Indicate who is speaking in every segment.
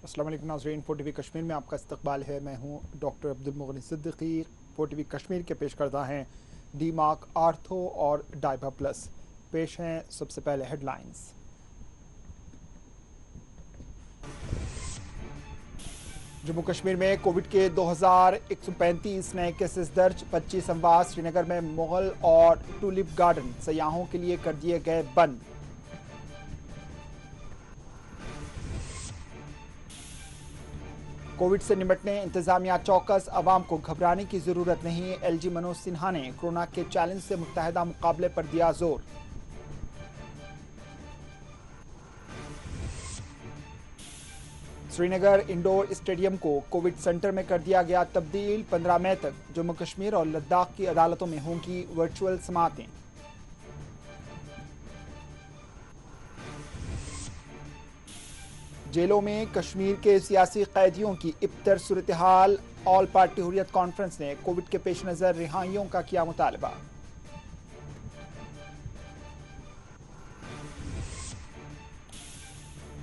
Speaker 1: अस्सलाम वालेकुम नाज़रीन, 4TV कश्मीर में आपका इस्तकबाल है। मैं हूं डॉक्टर अब्दुल मुगनी सिद्दीकी। 4TV कश्मीर के पेश करता हैं डी मार्क, आर्थो और डाइबा प्लस। पेश हैं सबसे पहले हेडलाइंस। जम्मू कश्मीर में कोविड के 2135 नए केसेस दर्ज। 25 अमवा श्रीनगर में मुगल और टूलिप गार्डन सयाहों के लिए कर दिए गए बंद। कोविड से निपटने इंतजामिया चौकस, अवाम को घबराने की जरूरत नहीं। एलजी मनोज सिन्हा ने कोरोना के चैलेंज से मुत्तहदा मुकाबले पर दिया जोर। श्रीनगर इंडोर स्टेडियम को कोविड सेंटर में कर दिया गया तब्दील। 15 मई तक जम्मू कश्मीर और लद्दाख की अदालतों में होंगी वर्चुअल समातें। जेलों में कश्मीर के सियासी कैदियों की इब्तर सूरत हाल। ऑल पार्टी हुर्रियत कॉन्फ्रेंस ने कोविड के पेश नज़र रिहाइयों का किया मुतालबा।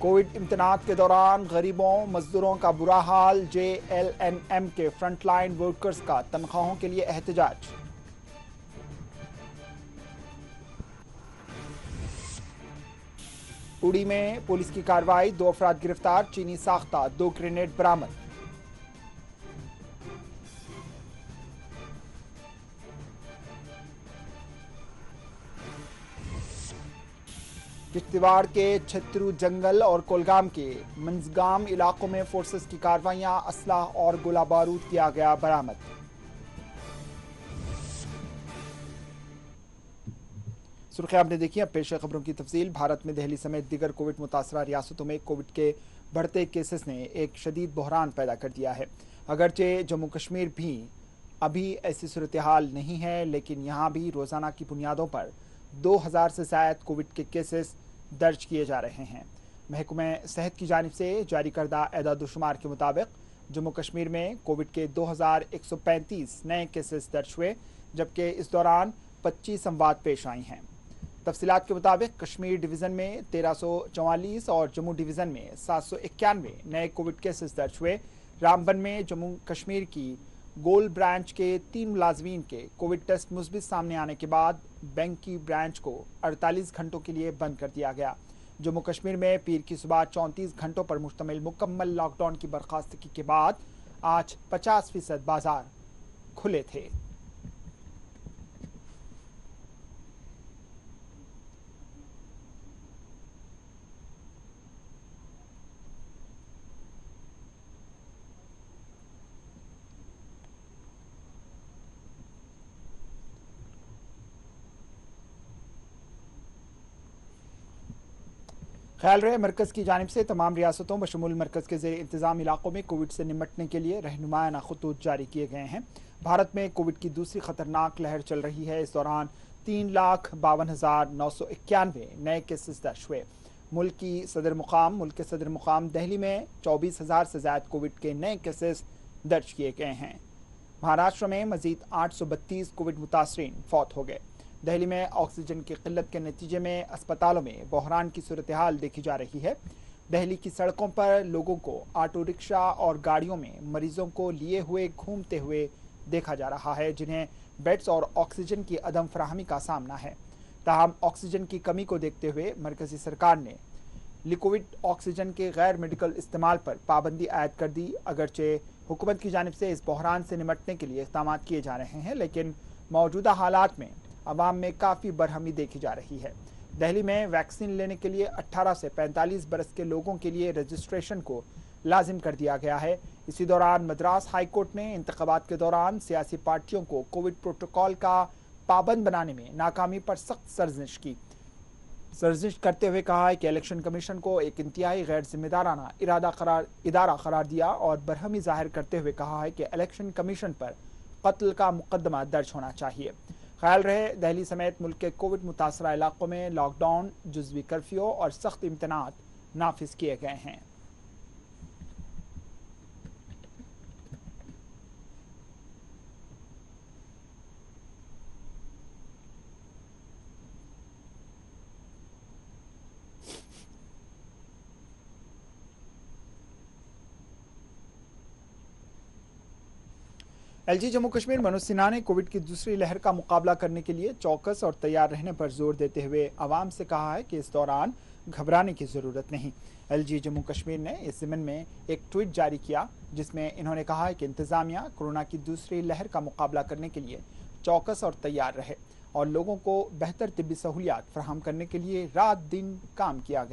Speaker 1: कोविड इम्तनात के दौरान गरीबों मजदूरों का बुरा हाल। JLNM के फ्रंटलाइन वर्कर्स का तनख्वाहों के लिए एहतजाज। उड़ी में पुलिस की कार्रवाई, 2 अफराद गिरफ्तार, चीनी साख्ता 2 ग्रेनेड बरामद। किश्तवाड़ के छतरू जंगल और कोलगाम के मंजगाम इलाकों में फोर्सेस की कार्रवाइयां, असलाह और गोला बारूद किया गया बरामद। सुर्खियां आपने देखी। अब पेश है खबरों की तफसील। भारत में दिल्ली समेत दीगर कोविड मुतासरा रियासतों में कोविड के बढ़ते केसेस ने एक शदीद बहरान पैदा कर दिया है। अगरचे जम्मू कश्मीर भी अभी ऐसी सूरत हाल नहीं है, लेकिन यहाँ भी रोज़ाना की बुनियादों पर 2000 से ज़ायद कोविड के केसेस दर्ज किए जा रहे हैं। महकमा सेहत की जानिब से जारी करदा एदादुशुमार के मुताबिक जम्मू कश्मीर में कोविड के 2135 नए केसेस दर्ज हुए, जबकि इस दौरान 25 अमवात पेश आई हैं। तफसीलात के मुताबिक कश्मीर डिवीज़न में 1344 और जम्मू डिवीज़न में 791 नए कोविड केसेस दर्ज हुए। रामबन में जम्मू कश्मीर की गोल ब्रांच के 3 मुलाजमीन के कोविड टेस्ट मुस्बित सामने आने के बाद बैंक की ब्रांच को 48 घंटों के लिए बंद कर दिया गया। जम्मू कश्मीर में पीर की सुबह 34 घंटों पर मुश्तमिल मुकम्मल लॉकडाउन की बर्खास्तगी के बाद आज 50% बाजार खुले थे। ख्याल रहे, मरकज़ की जानिब से तमाम रियासतों बशमूल मरकज़ के ज़ेर इंतज़ाम इलाकों में कोविड से निपटने के लिए रहनुमायाना खतूत जारी किए गए हैं। भारत में कोविड की दूसरी खतरनाक लहर चल रही है। इस दौरान 3,52,991 नए केसेस दर्ज हुए। मुल्क के सदर मुकाम दिल्ली में 24,000 से ज़ायद कोविड के नए केसेस दर्ज किए गए हैं। महाराष्ट्र में मजीद 832 कोविड मुतासरीन फौत हो गए। दिल्ली में ऑक्सीजन की किल्लत के नतीजे में अस्पतालों में बहरान की सूरत हाल देखी जा रही है। दिल्ली की सड़कों पर लोगों को ऑटो रिक्शा और गाड़ियों में मरीजों को लिए हुए घूमते हुए देखा जा रहा है, जिन्हें बेड्स और ऑक्सीजन की अदम फराहमी का सामना है। ताहम ऑक्सीजन की कमी को देखते हुए मरकजी सरकार ने लिक्विड ऑक्सीजन के गैर मेडिकल इस्तेमाल पर पाबंदी आयद कर दी। अगरचे हुकूमत की जानिब से इस बहरान से निपटने के लिए इक़दाम किए जा रहे हैं, लेकिन मौजूदा हालात में अवाम में काफ़ी बरहमी देखी जा रही है। दिल्ली में वैक्सीन लेने के लिए 18 से 45 बरस के लोगों के लिए रजिस्ट्रेशन को लाजिम कर दिया गया है। इसी दौरान मद्रास हाई कोर्ट ने इंतखाबात के दौरान सियासी पार्टियों को कोविड प्रोटोकॉल का पाबंद बनाने में नाकामी पर सख्त सर्जिश करते हुए कहा है कि इलेक्शन कमीशन को एक इंतहाई गैर जिम्मेदाराना इदारा करार दिया और बरहमी जाहिर करते हुए कहा है कि इलेक्शन कमीशन पर कत्ल का मुकदमा दर्ज होना चाहिए। ख्याल रहे, दिल्ली समेत मुल्क के कोविड मुतासरा इलाकों में लॉकडाउन, जुज़वी कर्फ्यू और सख्त इम्तनात नाफिज किए गए हैं। एलजी जम्मू कश्मीर मनोज सिन्हा ने कोविड की दूसरी लहर का मुकाबला करने के लिए चौकस और तैयार रहने पर जोर देते हुए आवाम से कहा है कि इस दौरान घबराने की जरूरत नहीं। एलजी जम्मू कश्मीर ने इस ज़िम्न में एक ट्वीट जारी किया जिसमें इन्होंने कहा है कि इंतजामिया कोरोना की दूसरी लहर का मुकाबला करने के लिए चौकस और तैयार रहे और लोगों को बेहतर तिब्बी सहूलियात फराहम करने के लिए रात दिन काम किया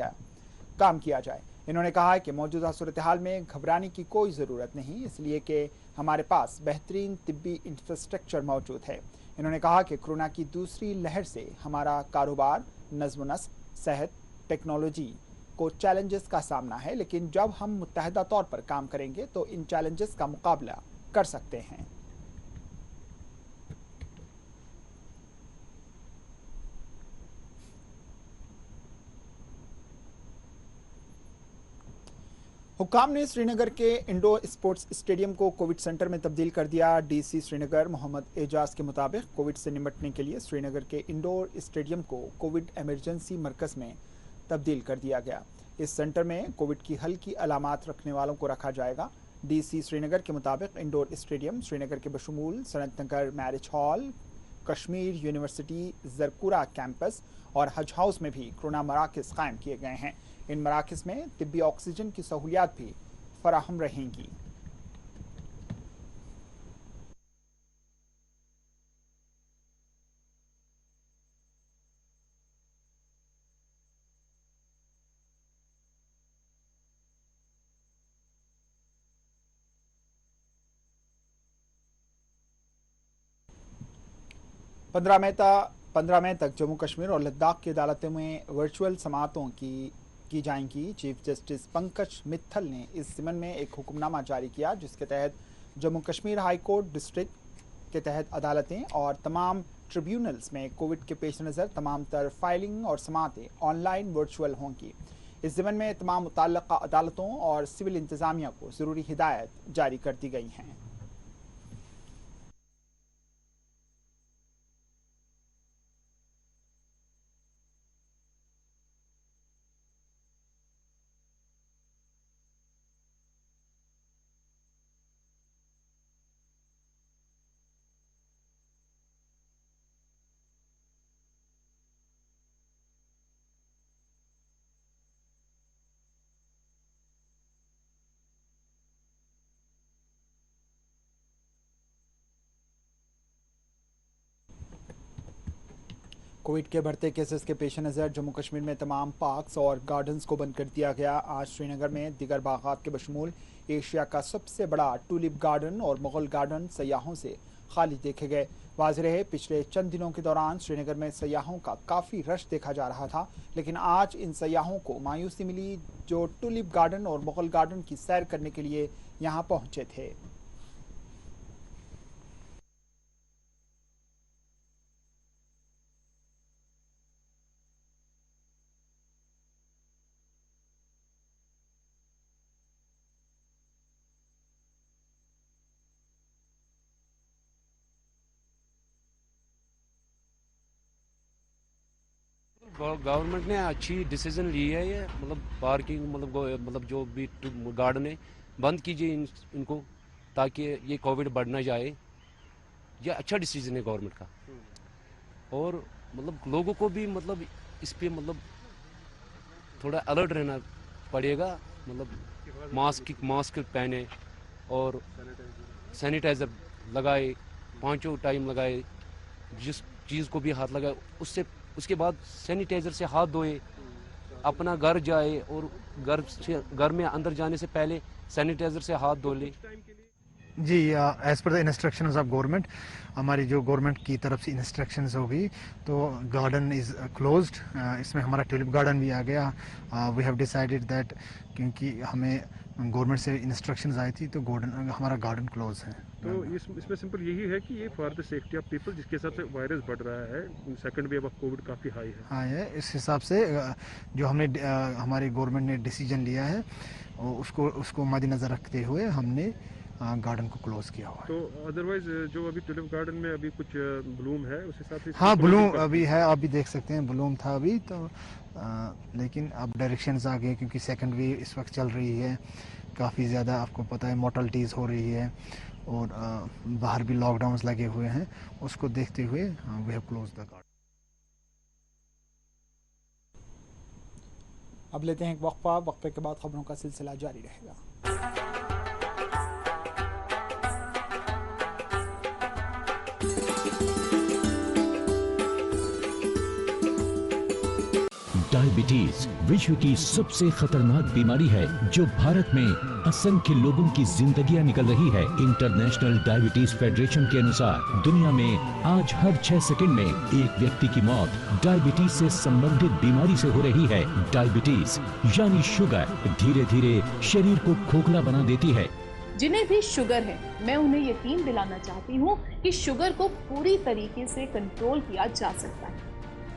Speaker 1: जाए। इन्होंने कहा है कि मौजूदा सूरत हाल में घबराने की कोई ज़रूरत नहीं, इसलिए कि हमारे पास बेहतरीन तिब्बी इंफ्रास्ट्रक्चर मौजूद है। इन्होंने कहा कि कोरोना की दूसरी लहर से हमारा कारोबार, नज़्म व नस्क, सेहत, टेक्नोलॉजी को चैलेंजेस का सामना है, लेकिन जब हम मुत्तहदा तौर पर काम करेंगे तो इन चैलेंजेस का मुकाबला कर सकते हैं। हुक्काम ने श्रीनगर के इंडोर स्पोर्ट्स स्टेडियम को कोविड सेंटर में तब्दील कर दिया। डीसी श्रीनगर मोहम्मद एजाज के मुताबिक कोविड से निपटने के लिए श्रीनगर के इंडोर स्टेडियम को कोविड इमरजेंसी मरकज में तब्दील कर दिया गया। इस सेंटर में कोविड की हल्की अलामात रखने वालों को रखा जाएगा। डीसी श्रीनगर के मुताबिक इंडोर स्टेडियम श्रीनगर के बशमूल Sanat Nagar marriage hall, Kashmir university Zakura campus और हज हाउस में भी कोरोना मराकज़ कायम किए गए हैं। इन मराकज़ में तिब्बी ऑक्सीजन की सहूलियात भी फराहम रहेंगी। पंद्रह मई तक जम्मू कश्मीर और लद्दाख की अदालतों में वर्चुअल समाअतों की जाएंगी। चीफ जस्टिस पंकज मित्तल ने इस ज़िम्न में एक हुक्मनामा जारी किया जिसके तहत Jammu Kashmir high court district के तहत अदालतें और तमाम ट्रिब्यूनल्स में कोविड के पेश नज़र तमाम तर फाइलिंग और समाअतें ऑनलाइन वर्चुअल होंगी। इस ज़िम्न में तमाम मुतल्लका अदालतों और सिविल इंतज़ामिया को ज़रूरी हिदायत जारी कर दी गई हैं। कोविड के बढ़ते केसेस के पेश नज़र जम्मू कश्मीर में तमाम पार्क्स और गार्डन्स को बंद कर दिया गया। आज श्रीनगर में दिगर बागात के बशमूल एशिया का सबसे बड़ा टूलिप गार्डन और मुगल गार्डन सयाहों से खाली देखे गए। वाज़ेह है पिछले चंद दिनों के दौरान श्रीनगर में सयाहों का काफ़ी रश देखा जा रहा था, लेकिन आज इन सयाहों को मायूसी मिली जो टूलिप गार्डन और मुगल गार्डन की सैर करने के लिए यहाँ पहुँचे थे।
Speaker 2: गवर्नमेंट ने अच्छी डिसीजन ली है। ये मतलब पार्किंग मतलब जो भी गार्डन है बंद कीजिए इनको ताकि ये कोविड बढ़ ना जाए। ये अच्छा डिसीजन है गवर्नमेंट का। और मतलब लोगों को भी मतलब इस पे मतलब थोड़ा अलर्ट रहना पड़ेगा। मतलब मास्क पहने और सैनिटाइज़र लगाए, 5 टाइम लगाए, जिस चीज़ को भी हाथ लगाए उसके बाद सैनिटाइज़र से हाथ धोए, अपना घर जाए और घर में अंदर जाने से पहले सैनिटाइज़र से हाथ धो ले।
Speaker 3: जी, as per the instructions of government, हमारी जो गवर्नमेंट की तरफ से इंस्ट्रक्शंस होगी तो गार्डन इज़ क्लोज्ड। इसमें हमारा ट्यूलिप गार्डन भी आ गया। वी हैव डिसाइडेड दैट क्योंकि हमें गवर्नमेंट से इंस्ट्रक्शंस आई थी तो हमारा गार्डन क्लोज है।
Speaker 4: तो इसमें सिंपल यही है कि ये for the safety of people, जिसके हिसाब से वायरस बढ़ रहा है, सेकंड वेव ऑफ कोविड काफ़ी हाई है।
Speaker 3: हाँ है, इस हिसाब से जो हमारी गवर्नमेंट ने डिसीजन लिया है उसको मद्देनज़र रखते हुए हमने गार्डन को क्लोज किया हुआ है।
Speaker 4: तो अदरवाइज जो अभी ट्यूलिप गार्डन में अभी कुछ ब्लूम है उस हिसाब से?
Speaker 3: हाँ, ब्लूम अभी है, आप भी देख सकते हैं, ब्लूम था अभी तो लेकिन अब डायरेक्शंस आ गए क्योंकि सेकंड वेव इस वक्त चल रही है। काफ़ी ज़्यादा आपको पता है मोर्टलिटीज़ हो रही है और बाहर भी लॉकडाउन्स लगे हुए हैं, उसको देखते हुए we have close the garden.
Speaker 1: अब लेते हैं एक वक्फा, वक्फे के बाद खबरों का सिलसिला जारी रहेगा।
Speaker 5: डायबिटीज विश्व की सबसे खतरनाक बीमारी है जो भारत में असंख्य लोगों की जिंदगियां निकल रही है। इंटरनेशनल डायबिटीज फेडरेशन के अनुसार दुनिया में आज हर 6 सेकंड में एक व्यक्ति की मौत डायबिटीज से संबंधित बीमारी से हो रही है। डायबिटीज यानी शुगर धीरे धीरे शरीर को खोखला बना देती है।
Speaker 6: जिन्हें भी शुगर है, मैं उन्हें यकीन दिलाना चाहती हूँ कि शुगर को पूरी तरीके से कंट्रोल किया जा सकता है।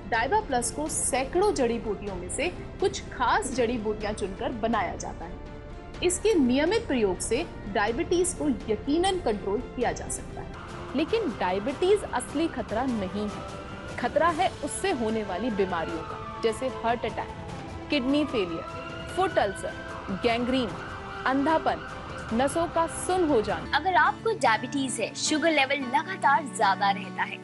Speaker 6: डाइबा प्लस को सैकड़ों जड़ी बूटियों में से कुछ खास जड़ी बूटियां चुनकर बनाया जाता है। इसके नियमित प्रयोग से डायबिटीज को यकीनन कंट्रोल किया जा सकता है। लेकिन डायबिटीज असली खतरा नहीं है। खतरा है उससे होने वाली बीमारियों का, जैसे heart attack, kidney failure, foot ulcer, gangrene, अंधापन, नसों का सुन्न हो जाना।
Speaker 7: अगर आपको डायबिटीज है, शुगर लेवल लगातार ज्यादा रहता है,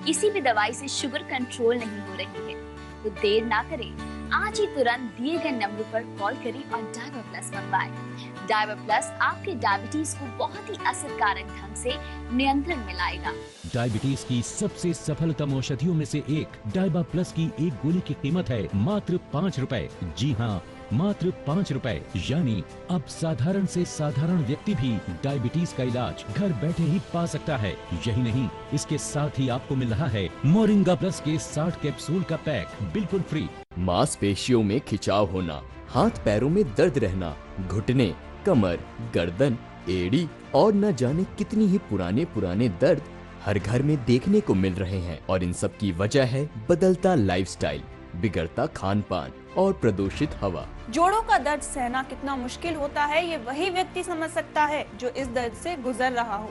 Speaker 7: किसी भी दवाई से शुगर कंट्रोल नहीं हो रही है, तो देर ना करें, आज ही तुरंत दिए गए नंबर पर कॉल करें और डाइबा प्लस मंगवाएं। डाइबा प्लस आपके डायबिटीज को बहुत ही असरकारक ढंग से नियंत्रण में लाएगा।
Speaker 5: डायबिटीज की सबसे सफलतम औषधियों में से एक डाइबा प्लस की एक गोली की कीमत है मात्र 5 रुपए। जी हाँ, मात्र 5 रुपए। यानी अब साधारण से साधारण व्यक्ति भी डायबिटीज का इलाज घर बैठे ही पा सकता है। यही नहीं, इसके साथ ही आपको मिल रहा है मोरिंगा प्लस के 60 कैप्सूल का पैक बिल्कुल फ्री।
Speaker 8: मांसपेशियों में खिंचाव होना, हाथ पैरों में दर्द रहना, घुटने, कमर, गर्दन, एड़ी और न जाने कितनी ही पुराने दर्द हर घर में देखने को मिल रहे हैं। और इन सब की वजह है बदलता लाइफस्टाइल, बिगड़ता खान पान और प्रदूषित हवा।
Speaker 9: जोड़ों का दर्द सहना कितना मुश्किल होता है, ये वही व्यक्ति समझ सकता है जो इस दर्द से गुजर रहा हो।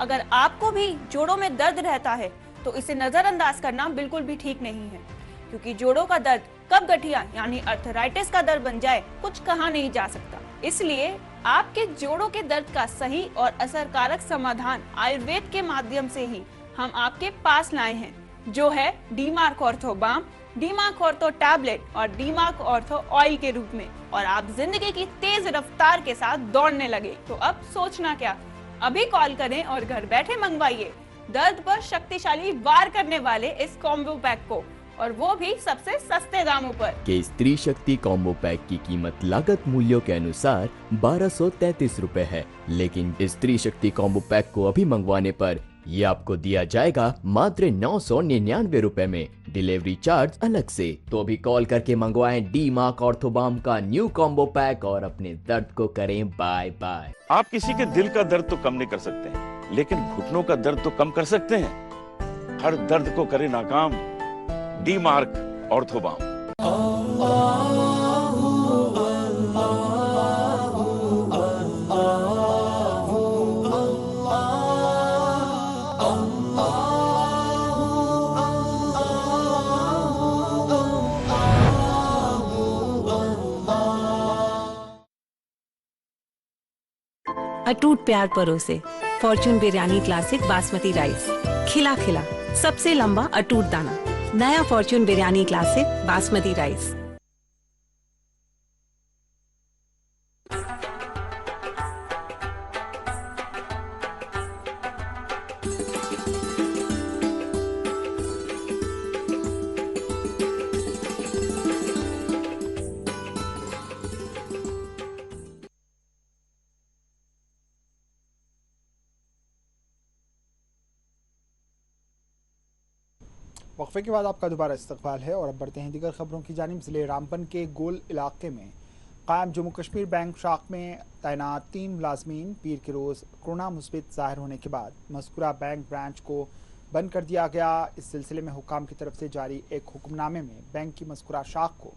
Speaker 9: अगर आपको भी जोड़ों में दर्द रहता है तो इसे नजरअंदाज करना बिल्कुल भी ठीक नहीं है, क्योंकि जोड़ों का दर्द कब गठिया यानी अर्थराइटिस का दर्द बन जाए कुछ कहा नहीं जा सकता। इसलिए आपके जोड़ों के दर्द का सही और असरकारक समाधान आयुर्वेद के माध्यम से ही हम आपके पास लाए हैं, जो है डीमार्क ऑर्थो बाम, डीमार्क ऑर्थो टैबलेट और डीमार्क ऑर्थो ऑयल के रूप में। और आप जिंदगी की तेज रफ्तार के साथ दौड़ने लगे तो अब सोचना क्या, अभी कॉल करें और घर बैठे मंगवाइए दर्द पर शक्तिशाली वार करने वाले इस कॉम्बो पैक को, और वो भी सबसे सस्ते दामों पर।
Speaker 8: के स्त्री शक्ति कॉम्बो पैक की कीमत लागत मूल्यों के अनुसार 1233 रुपए है, लेकिन इस स्त्री शक्ति कॉम्बो पैक को अभी मंगवाने पर ये आपको दिया जाएगा मात्र 999 रुपए में, डिलीवरी चार्ज अलग से। तो अभी कॉल करके मंगवाएं डीमार्क ऑर्थोबाम का न्यू कॉम्बो पैक और अपने दर्द को करें बाय बाय।
Speaker 10: आप किसी के दिल का दर्द तो कम नहीं कर सकते हैं, लेकिन घुटनों का दर्द तो कम कर सकते हैं। हर दर्द को करे नाकाम डीमार्क ऑर्थोबाम।
Speaker 11: अटूट प्यार परोसे Fortune biryani classic basmati rice, खिला खिला सबसे लंबा अटूट दाना, नया Fortune biryani classic basmati rice.
Speaker 1: वक्फे के बाद आपका दोबारा इस्तकबाल है और अब बढ़ते हैं दीगर खबरों की जानिब। जिले रामबन के गोल इलाके में कायम जम्मू कश्मीर बैंक शाख में तैनात 3 मुलाजमीन पीर के रोज़ कोरोना मुस्बित ज़ाहिर होने के बाद मज़कूरा बैंक ब्रांच को बंद कर दिया गया। इस सिलसिले में हुकाम की तरफ से जारी एक हुक्मनामे में बैंक की मज़कूरा शाख को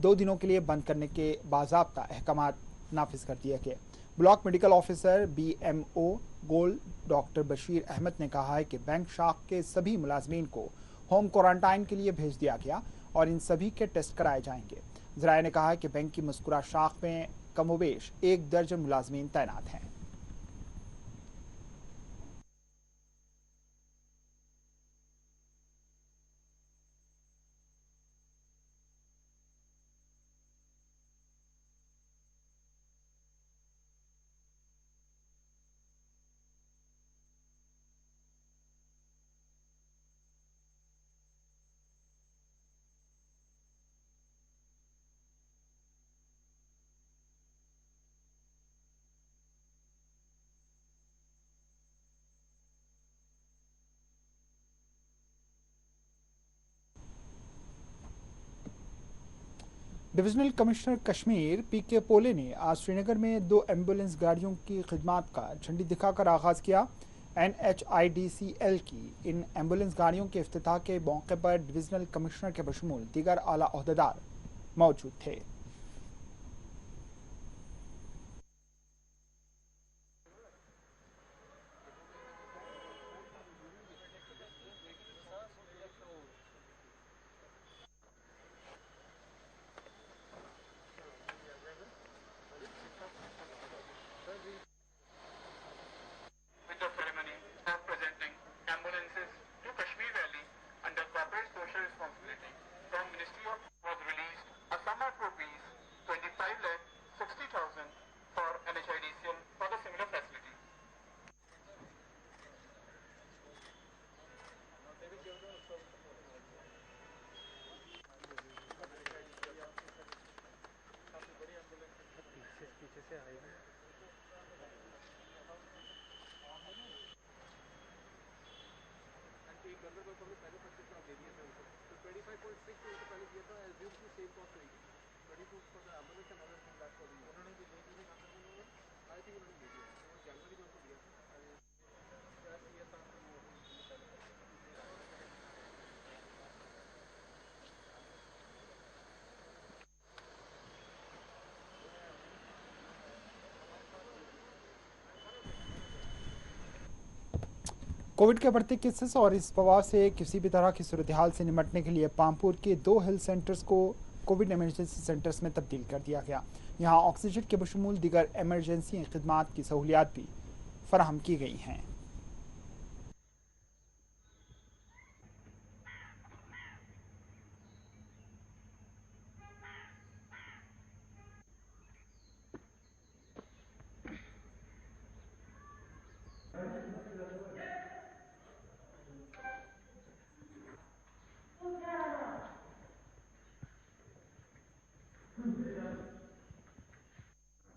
Speaker 1: 2 दिनों के लिए बंद करने के बाज़ाब्ता अहकाम नाफिज कर दिए गए। ब्लॉक मेडिकल ऑफिसर BMO गोल डॉक्टर बशीर अहमद ने कहा है कि बैंक शाख के सभी मुलाजमीन को होम क्वारंटाइन के लिए भेज दिया गया और इन सभी के टेस्ट कराए जाएंगे। ज़राए ने कहा है कि बैंक की मज़कूरा शाख में कमोबेश 1 दर्जन मुलाजमीन तैनात हैं। डिविजनल कमिश्नर कश्मीर पीके पोले ने आज श्रीनगर में 2 एम्बुलेंस गाड़ियों की खिदमत का झंडी दिखाकर आगाज किया। NHIDCL की इन एम्बुलेंस गाड़ियों के इफ्तिताह के मौके पर डिविजनल कमिश्नर के बशमूल दीगर आला ओहदेदार मौजूद थे। कोविड के बढ़ते केसेस और इस वबा से किसी भी तरह की सूरत हाल से निपटने के लिए पामपुर के 2 हेल्थ सेंटर्स को कोविड इमरजेंसी सेंटर्स में तब्दील कर दिया गया। यहाँ ऑक्सीजन के बशमूल दीगर इमरजेंसी खिदमात की सहूलियात भी फराहम की गई हैं।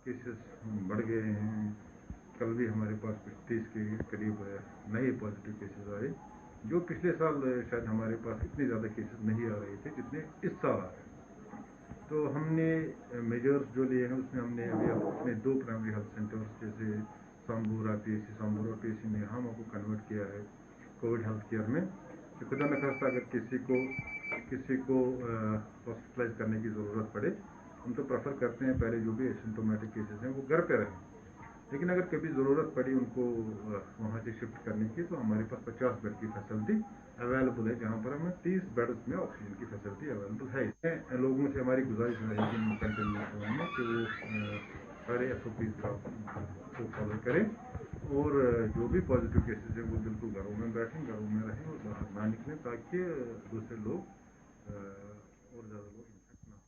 Speaker 12: केसेस बढ़ गए हैं। कल भी हमारे पास 30 के करीब नए पॉजिटिव केसेस आए, जो पिछले साल शायद हमारे पास इतने ज़्यादा केसेस नहीं आ रहे थे जितने इस साल आ रहे हैं। तो हमने मेजर्स जो लिए हैं उसमें हमने अभी अपने 2 प्राइमरी हेल्थ सेंटर्स जैसे सांबूरा PSC में हम आपको कन्वर्ट किया है कोविड हेल्थ केयर में। तो खुदा न खास्ता अगर किसी को हॉस्पिटलाइज करने की ज़रूरत पड़े, हम तो प्रेफर करते हैं पहले जो भी एसिम्टोमेटिक केसेस हैं वो घर पे रहें, लेकिन अगर कभी ज़रूरत पड़ी उनको वहाँ से शिफ्ट करने की तो हमारे पास 50 बेड की फैसिलिटी अवेलेबल है, जहाँ पर हमें 30 बेड्स में ऑक्सीजन की फैसिलिटी अवेलेबल है। लोगों से हमारी गुजारिश रहेगी कंटिन्यू में कि वो सारे SOPs को फॉलो करें और जो भी पॉजिटिव केसेस हैं वो बिल्कुल घरों में बैठें, घरों में रहें और बाहर ना निकलें, ताकि दूसरे लोग और ज़्यादा लोग इन्फेक्ट ना हो।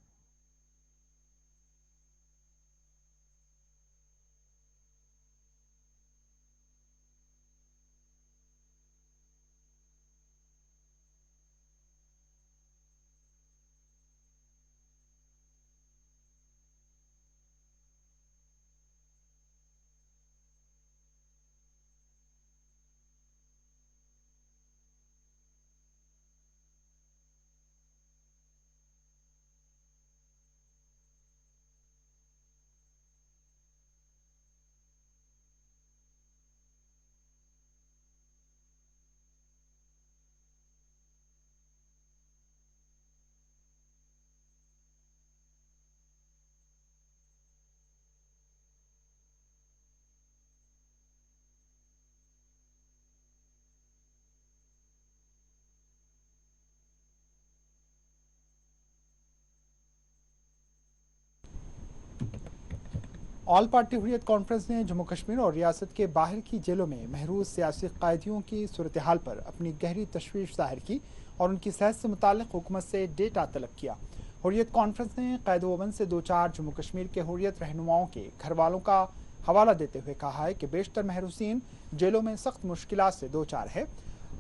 Speaker 1: ऑल पार्टी हुर्रियत कॉन्फ्रेंस ने जम्मू कश्मीर और रियासत के बाहर की जेलों में महरूज सियासी कैदियों की सूरत हाल पर अपनी गहरी तशवीश जाहिर की और उनकी सेहत से मुताल्लिक हुकूमत से डेटा तलब किया। हुर्रियत कॉन्फ्रेंस ने कैद वबन से 2-4 जम्मू कश्मीर के हुर्रियत रहनुमाओं के घर वालों का हवाला देते हुए कहा है कि बेशतर महरूसीन जेलों में सख्त मुश्किलात से 2-4 है।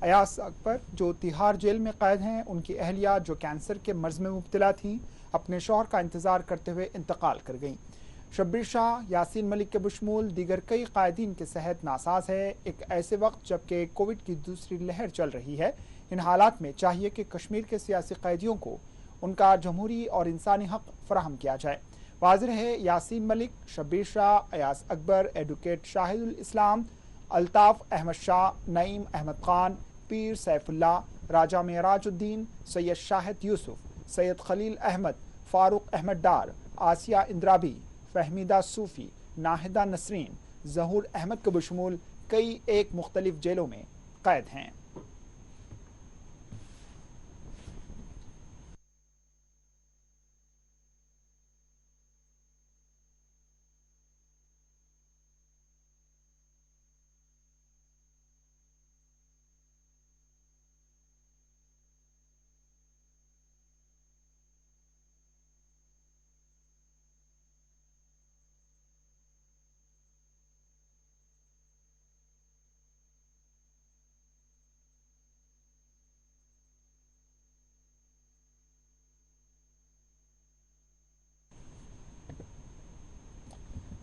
Speaker 1: अयास अकबर जो तिहाड़ जेल में कैद हैं, उनकी अहलिया जो कैंसर के मर्ज में मुब्तला थीं, अपने शौहर का इंतजार करते हुए इंतकाल कर गईं। शब्बीर शाह, यासीन मलिक के बशमूल दीगर कई कायदीन की सेहत नासाज है। एक ऐसे वक्त जबकि कोविड की दूसरी लहर चल रही है, इन हालात में चाहिए कि कश्मीर के सियासी कैदियों को उनका जमहूरी और इंसानी हक फराहम किया जाए। हाजिर है यासीन मलिक, शब्बीर शाह, अयास अकबर, एडवोकेट शाहिदुल इस्लाम, अल्ताफ अहमद शाह, नईम अहमद खान, पीर सैफुल्लाह, राजा मेराजुद्दीन, सैयद शाहिद यूसुफ, सैयद खलील अहमद, फारूक अहमद डार, आसिया इंद्राबी, फहमीदा सूफी, नाहिदा नसरीन, जहूर अहमद को बशमूल कई एक मुख्तलिफ जेलों में कैद हैं।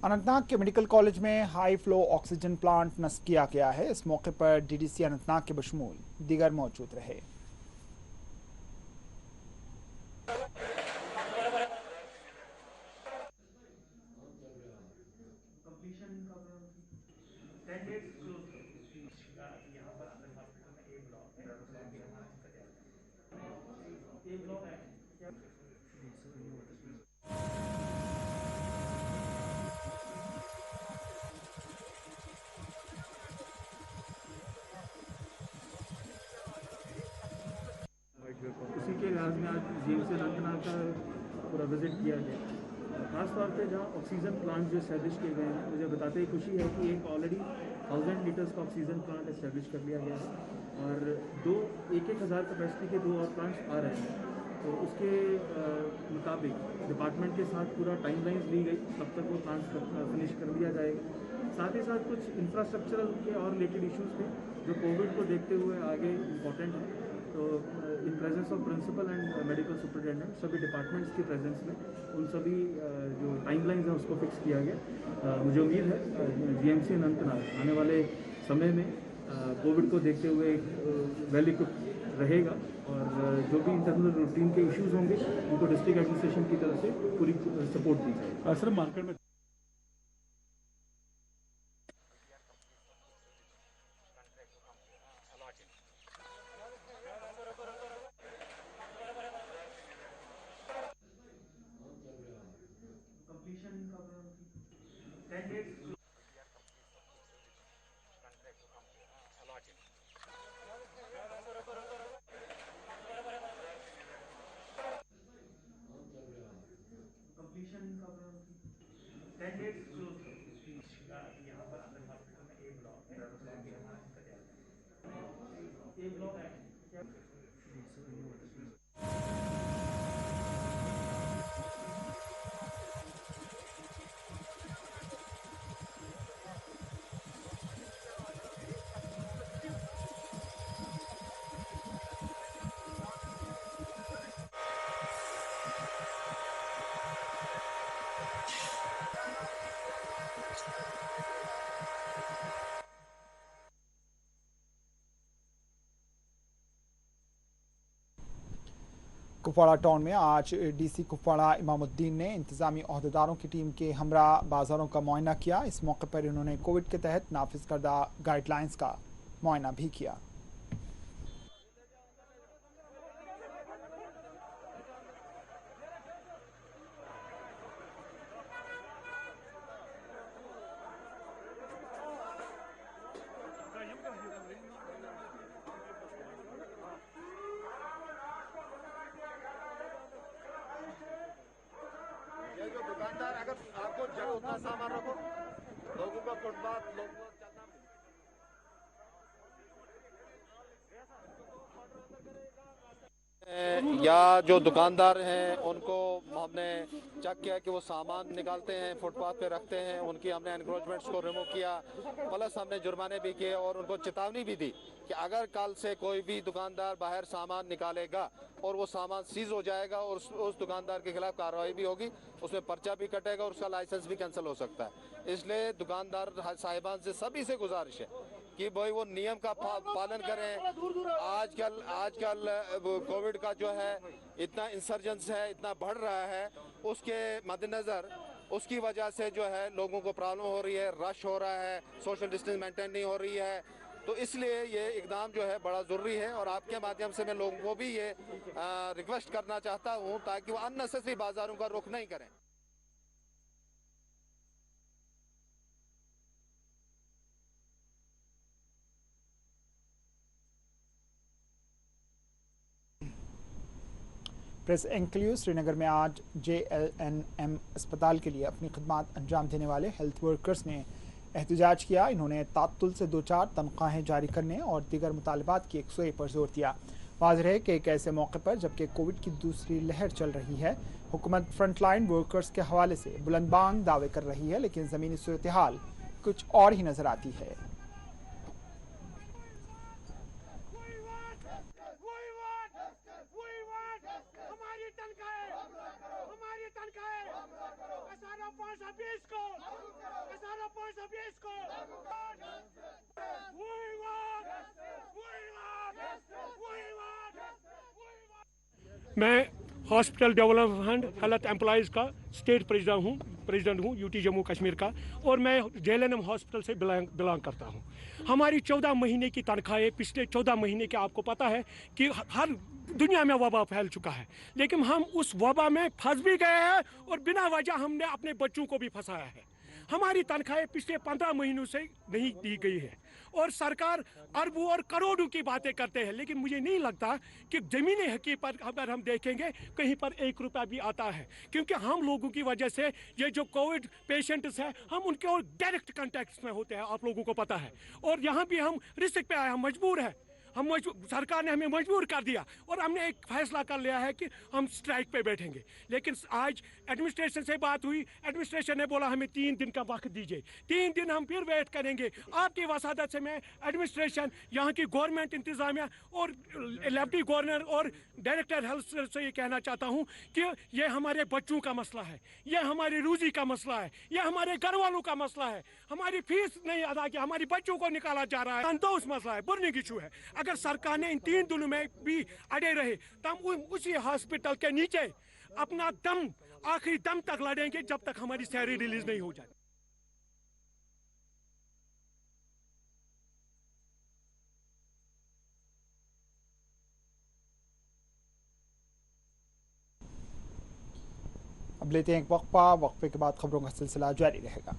Speaker 1: अनंतनाग के मेडिकल कॉलेज में हाई फ्लो ऑक्सीजन प्लांट नस्ब किया गया है। इस मौके पर डीडीसी अनंतनाग के बशमूल दीगर मौजूद रहे।
Speaker 13: उसी के लिहाज में आज जीएमसी अनंतनाग का पूरा विजिट किया गया। खासतौर पे जहाँ ऑक्सीजन प्लांट जो इस्टेब्लिश किए गए हैं, मुझे बताते ही खुशी है कि एक ऑलरेडी 1000 लीटर्स का ऑक्सीजन प्लांट इस्टेब्लिश कर लिया गया है और 1,000 कैपेसिटी के 2 और प्लांट्स आ रहे हैं। तो उसके मुताबिक डिपार्टमेंट के साथ पूरा टाइमलाइंस ली गई, तब तक वो प्लांट्स फिनिश कर लिया जाएगा। साथ ही साथ कुछ इंफ्रास्ट्रक्चरल के और रिलेटेड इश्यूज़ थे जो कोविड को देखते हुए आगे इम्पॉर्टेंट है। तो in presence of principal and medical superintendent सभी डिपार्टमेंट्स की प्रेजेंस में उन सभी जो टाइमलाइंस हैं उसको फिक्स किया गया। मुझे उम्मीद है जीएमसी अनंतनाग आने वाले समय में कोविड को देखते हुए वेल इक्विप्ड रहेगा और जो भी इंटरनल रूटीन के इश्यूज़ होंगे उनको डिस्ट्रिक्ट एडमिनिस्ट्रेशन की तरफ से पूरी सपोर्ट दी जाएगी।
Speaker 4: सर मार्केट में
Speaker 1: कुपवाड़ा टाउन में आज डीसी कुपवाड़ा इमामुद्दीन ने इंतजामी अहदेदारों की टीम के हमरा बाजारों का मुआयना किया। इस मौके पर इन्होंने कोविड के तहत नाफिज करदा गाइडलाइंस का मुआयना भी किया।
Speaker 14: या जो दुकानदार हैं उनको हमने चेक किया कि वो सामान निकालते हैं फुटपाथ पे रखते हैं, उनकी हमने एनक्रोचमेंट्स को रिमूव किया, प्लस हमने जुर्माने भी किए और उनको चेतावनी भी दी कि अगर कल से कोई भी दुकानदार बाहर सामान निकालेगा और वो सामान सीज हो जाएगा और उस दुकानदार के खिलाफ कार्रवाई भी होगी, उसमें पर्चा भी कटेगा और उसका लाइसेंस भी कैंसिल हो सकता है। इसलिए दुकानदार साहिबान से सभी से गुजारिश है कि भाई वो नियम का पालन करें। आजकल कोविड का जो है इतना इंसर्जेंस है, इतना बढ़ रहा है, उसके मद्देनजर उसकी वजह से जो है लोगों को प्रॉब्लम हो रही है, रश हो रहा है, सोशल डिस्टेंस मेंटेन नहीं हो रही है। तो इसलिए ये इकदाम जो है बड़ा ज़रूरी है और आपके माध्यम से मैं लोगों को भी ये रिक्वेस्ट करना चाहता हूँ ताकि वो अननेसेसरी बाजारों का रुख नहीं करें।
Speaker 1: प्रेस एनक्लेव श्रीनगर में आज JLNM अस्पताल के लिए अपनी खिदमत अंजाम देने वाले हेल्थ वर्कर्स ने एहतजाज किया। इन्होंने तात्तुल से 2-4 तनख्वाहें जारी करने और दीगर मुतालबात की यकसुई पर जोर दिया। वाज़ेह है कि एक ऐसे मौके पर जबकि कोविड की दूसरी लहर चल रही है, हुकूमत फ्रंटलाइन वर्कर्स के हवाले से बुलंदबांग दावे कर रही है, लेकिन ज़मीनी सूरत हाल कुछ और ही नजर आती है।
Speaker 15: मैं हॉस्पिटल डेवलपमेंट हेल्थ एम्प्लॉयज़ का स्टेट प्रेसिडेंट हूँ यूटी जम्मू कश्मीर का, और मैं JLNM हॉस्पिटल से बिलोंग करता हूँ। हमारी 14 महीने की तनख्वाहें पिछले 14 महीने के आपको पता है कि हर दुनिया में वबा फैल चुका है, लेकिन हम उस वबा में फंस भी गए हैं और बिना वजह हमने अपने बच्चों को भी फंसाया है। हमारी तनख्वाहें पिछले 15 महीनों से नहीं दी गई है और सरकार अरबों और करोड़ों की बातें करते हैं, लेकिन मुझे नहीं लगता कि ज़मीनी हकीकत अगर हम देखेंगे कहीं पर 1 रुपया भी आता है, क्योंकि हम लोगों की वजह से ये जो कोविड पेशेंट्स हैं हम उनके और डायरेक्ट कांटेक्ट में होते हैं, आप लोगों को पता है। और यहाँ भी हम रिस्क पे आए, हम मजबूर हैं, सरकार ने हमें मजबूर कर दिया और हमने एक फैसला कर लिया है कि हम स्ट्राइक पे बैठेंगे। लेकिन आज एडमिनिस्ट्रेशन से बात हुई, एडमिनिस्ट्रेशन ने बोला हमें 3 दिन का वक्त दीजिए, 3 दिन हम फिर वेट करेंगे। आपकी वसादत से मैं एडमिनिस्ट्रेशन, यहाँ की गवर्नमेंट इंतजामिया और लेफ्टी गवर्नर और डायरेक्टर हेल्थ से ये कहना चाहता हूँ कि ये हमारे बच्चों का मसला है, ये हमारी रोजी का मसला है, ये हमारे घर वालों का मसला है। हमारी फीस नहीं अदा की, हमारी बच्चों को निकाला जा रहा है, संतोष मसला है, बर्निंग इशू है। अगर सरकार ने इन 3 दिनों में भी अड़े रहे तो हम उसी हॉस्पिटल के नीचे अपना दम आखिरी दम तक लड़ेंगे जब तक हमारी सैलरी रिलीज नहीं हो जाए।
Speaker 1: अब लेते हैं एक वक्फा, वक्फे के बाद खबरों का सिलसिला जारी रहेगा।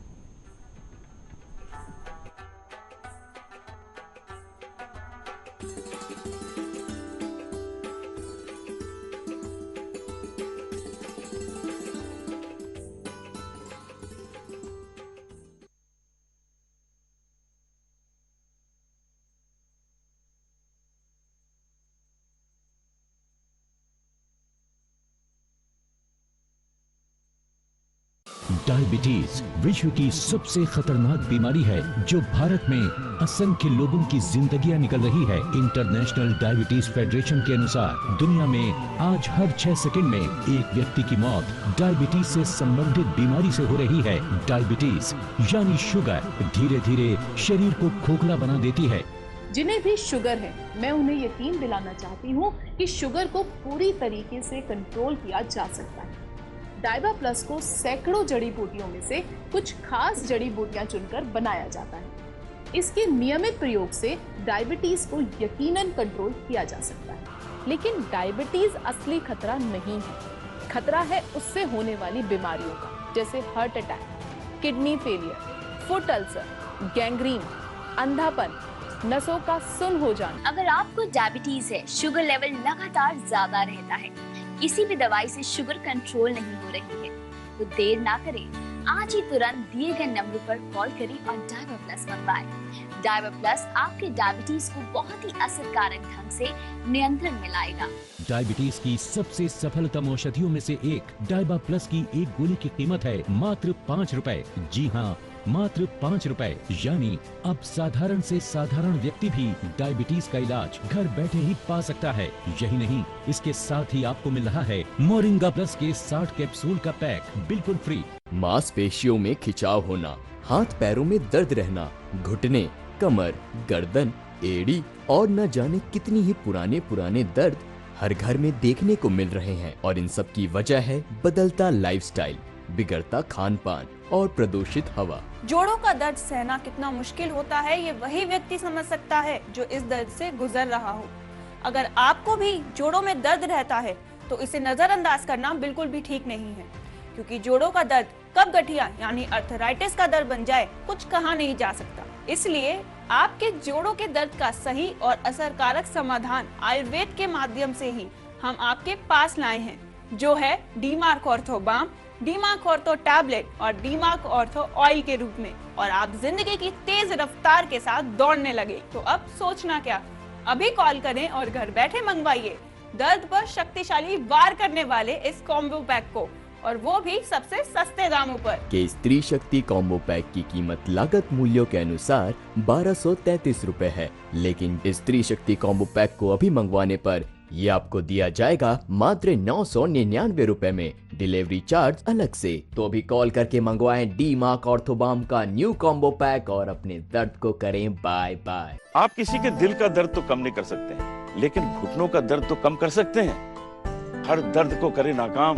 Speaker 5: डायबिटीज विश्व की सबसे खतरनाक बीमारी है जो भारत में असंख्य लोगों की जिंदगियां निकल रही है। इंटरनेशनल डायबिटीज फेडरेशन के अनुसार दुनिया में आज हर 6 सेकंड में एक व्यक्ति की मौत डायबिटीज से संबंधित बीमारी से हो रही है। डायबिटीज यानी शुगर धीरे धीरे शरीर को खोखला बना देती है।
Speaker 6: जिन्हें भी शुगर है, मैं उन्हें यकीन दिलाना चाहती हूँ कि शुगर को पूरी तरीके से कंट्रोल किया जा सकता है। डाइबा प्लस को सैकड़ों जड़ी बूटियों में से कुछ खास जड़ी बूटियां चुनकर बनाया जाता है। इसके नियमित प्रयोग से डायबिटीज को यकीनन कंट्रोल किया जा सकता है। लेकिन डायबिटीज असली खतरा नहीं है। खतरा है उससे होने वाली बीमारियों का, जैसे heart attack, kidney failure, foot ulcer, gangrene, अंधापन, नसों का सुन्न हो जाना।
Speaker 7: अगर आपको डायबिटीज है, शुगर लेवल लगातार ज्यादा रहता है, किसी भी दवाई से शुगर कंट्रोल नहीं हो रही है, तो देर ना करें, आज ही तुरंत दिए गए नंबर पर कॉल करें और डाइबा प्लस मंगवाएं। डाइबा प्लस आपके डायबिटीज को बहुत ही असरकारक ढंग से नियंत्रण में लाएगा।
Speaker 5: डायबिटीज की सबसे सफलतम औषधियों में से एक डाइबा प्लस की एक गोली की कीमत है मात्र 5 रुपए। जी हाँ, मात्र 5 रुपए। यानी अब साधारण से साधारण व्यक्ति भी डायबिटीज का इलाज घर बैठे ही पा सकता है। यही नहीं, इसके साथ ही आपको मिल रहा है मोरिंगा प्लस के 60 कैप्सूल का पैक बिल्कुल फ्री।
Speaker 8: मांसपेशियों में खिंचाव होना, हाथ पैरों में दर्द रहना, घुटने, कमर, गर्दन, एड़ी और न जाने कितनी ही पुराने दर्द हर घर में देखने को मिल रहे हैं। और इन सब की वजह है बदलता लाइफस्टाइल, बिगड़ता खान पान और प्रदूषित हवा।
Speaker 9: जोड़ों का दर्द सहना कितना मुश्किल होता है ये वही व्यक्ति समझ सकता है जो इस दर्द से गुजर रहा हो। अगर आपको भी जोड़ों में दर्द रहता है तो इसे नजरअंदाज करना बिल्कुल भी ठीक नहीं है, क्योंकि जोड़ों का दर्द कब गठिया यानी अर्थराइटिस का दर्द बन जाए कुछ कहा नहीं जा सकता। इसलिए आपके जोड़ों के दर्द का सही और असरकारक समाधान आयुर्वेद के माध्यम से ही हम आपके पास लाए हैं, जो है D Mark ortho balm, D Mark ortho tablet और डी-मार्क ऑर्थो ऑयल के रूप में। और आप जिंदगी की तेज रफ्तार के साथ दौड़ने लगे तो अब सोचना क्या, अभी कॉल करें और घर बैठे मंगवाइए दर्द पर शक्तिशाली वार करने वाले इस कॉम्बो पैक को, और वो भी सबसे सस्ते दामों पर।
Speaker 8: के स्त्री शक्ति कॉम्बो पैक की कीमत लागत मूल्यों के अनुसार 1233 रुपए है, लेकिन स्त्री शक्ति कॉम्बो पैक को अभी मंगवाने पर ये आपको दिया जाएगा मात्र 999 रुपए में, डिलीवरी चार्ज अलग से। तो अभी कॉल करके मंगवाएं डी-मार्क ऑर्थोबाम का न्यू कॉम्बो पैक और अपने दर्द को करें बाय बाय।
Speaker 10: आप किसी के दिल का दर्द तो कम नहीं कर सकते हैं, लेकिन घुटनों का दर्द तो कम कर सकते हैं। हर दर्द को करे नाकाम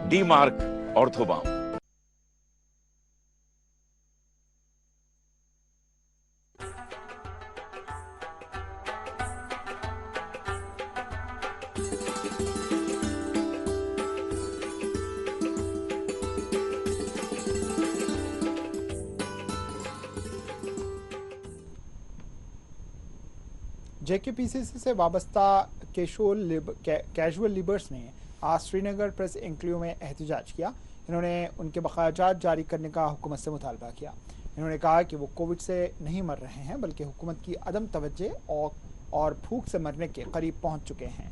Speaker 10: डी-मार्क ऑर्थोबाम।
Speaker 1: जेकेपीसीसी से वाबस्ता कैजुअल लेबर्स ने आज श्रीनगर प्रेस एनक्लेव में एहतजाज किया। इन्होंने उनके बकायाजात जारी करने का हुकूमत से मुतालबा किया। इन्होंने कहा कि वो कोविड से नहीं मर रहे हैं, बल्कि हुकूमत की अदम तवज्जो और भूख से मरने के करीब पहुंच चुके हैं।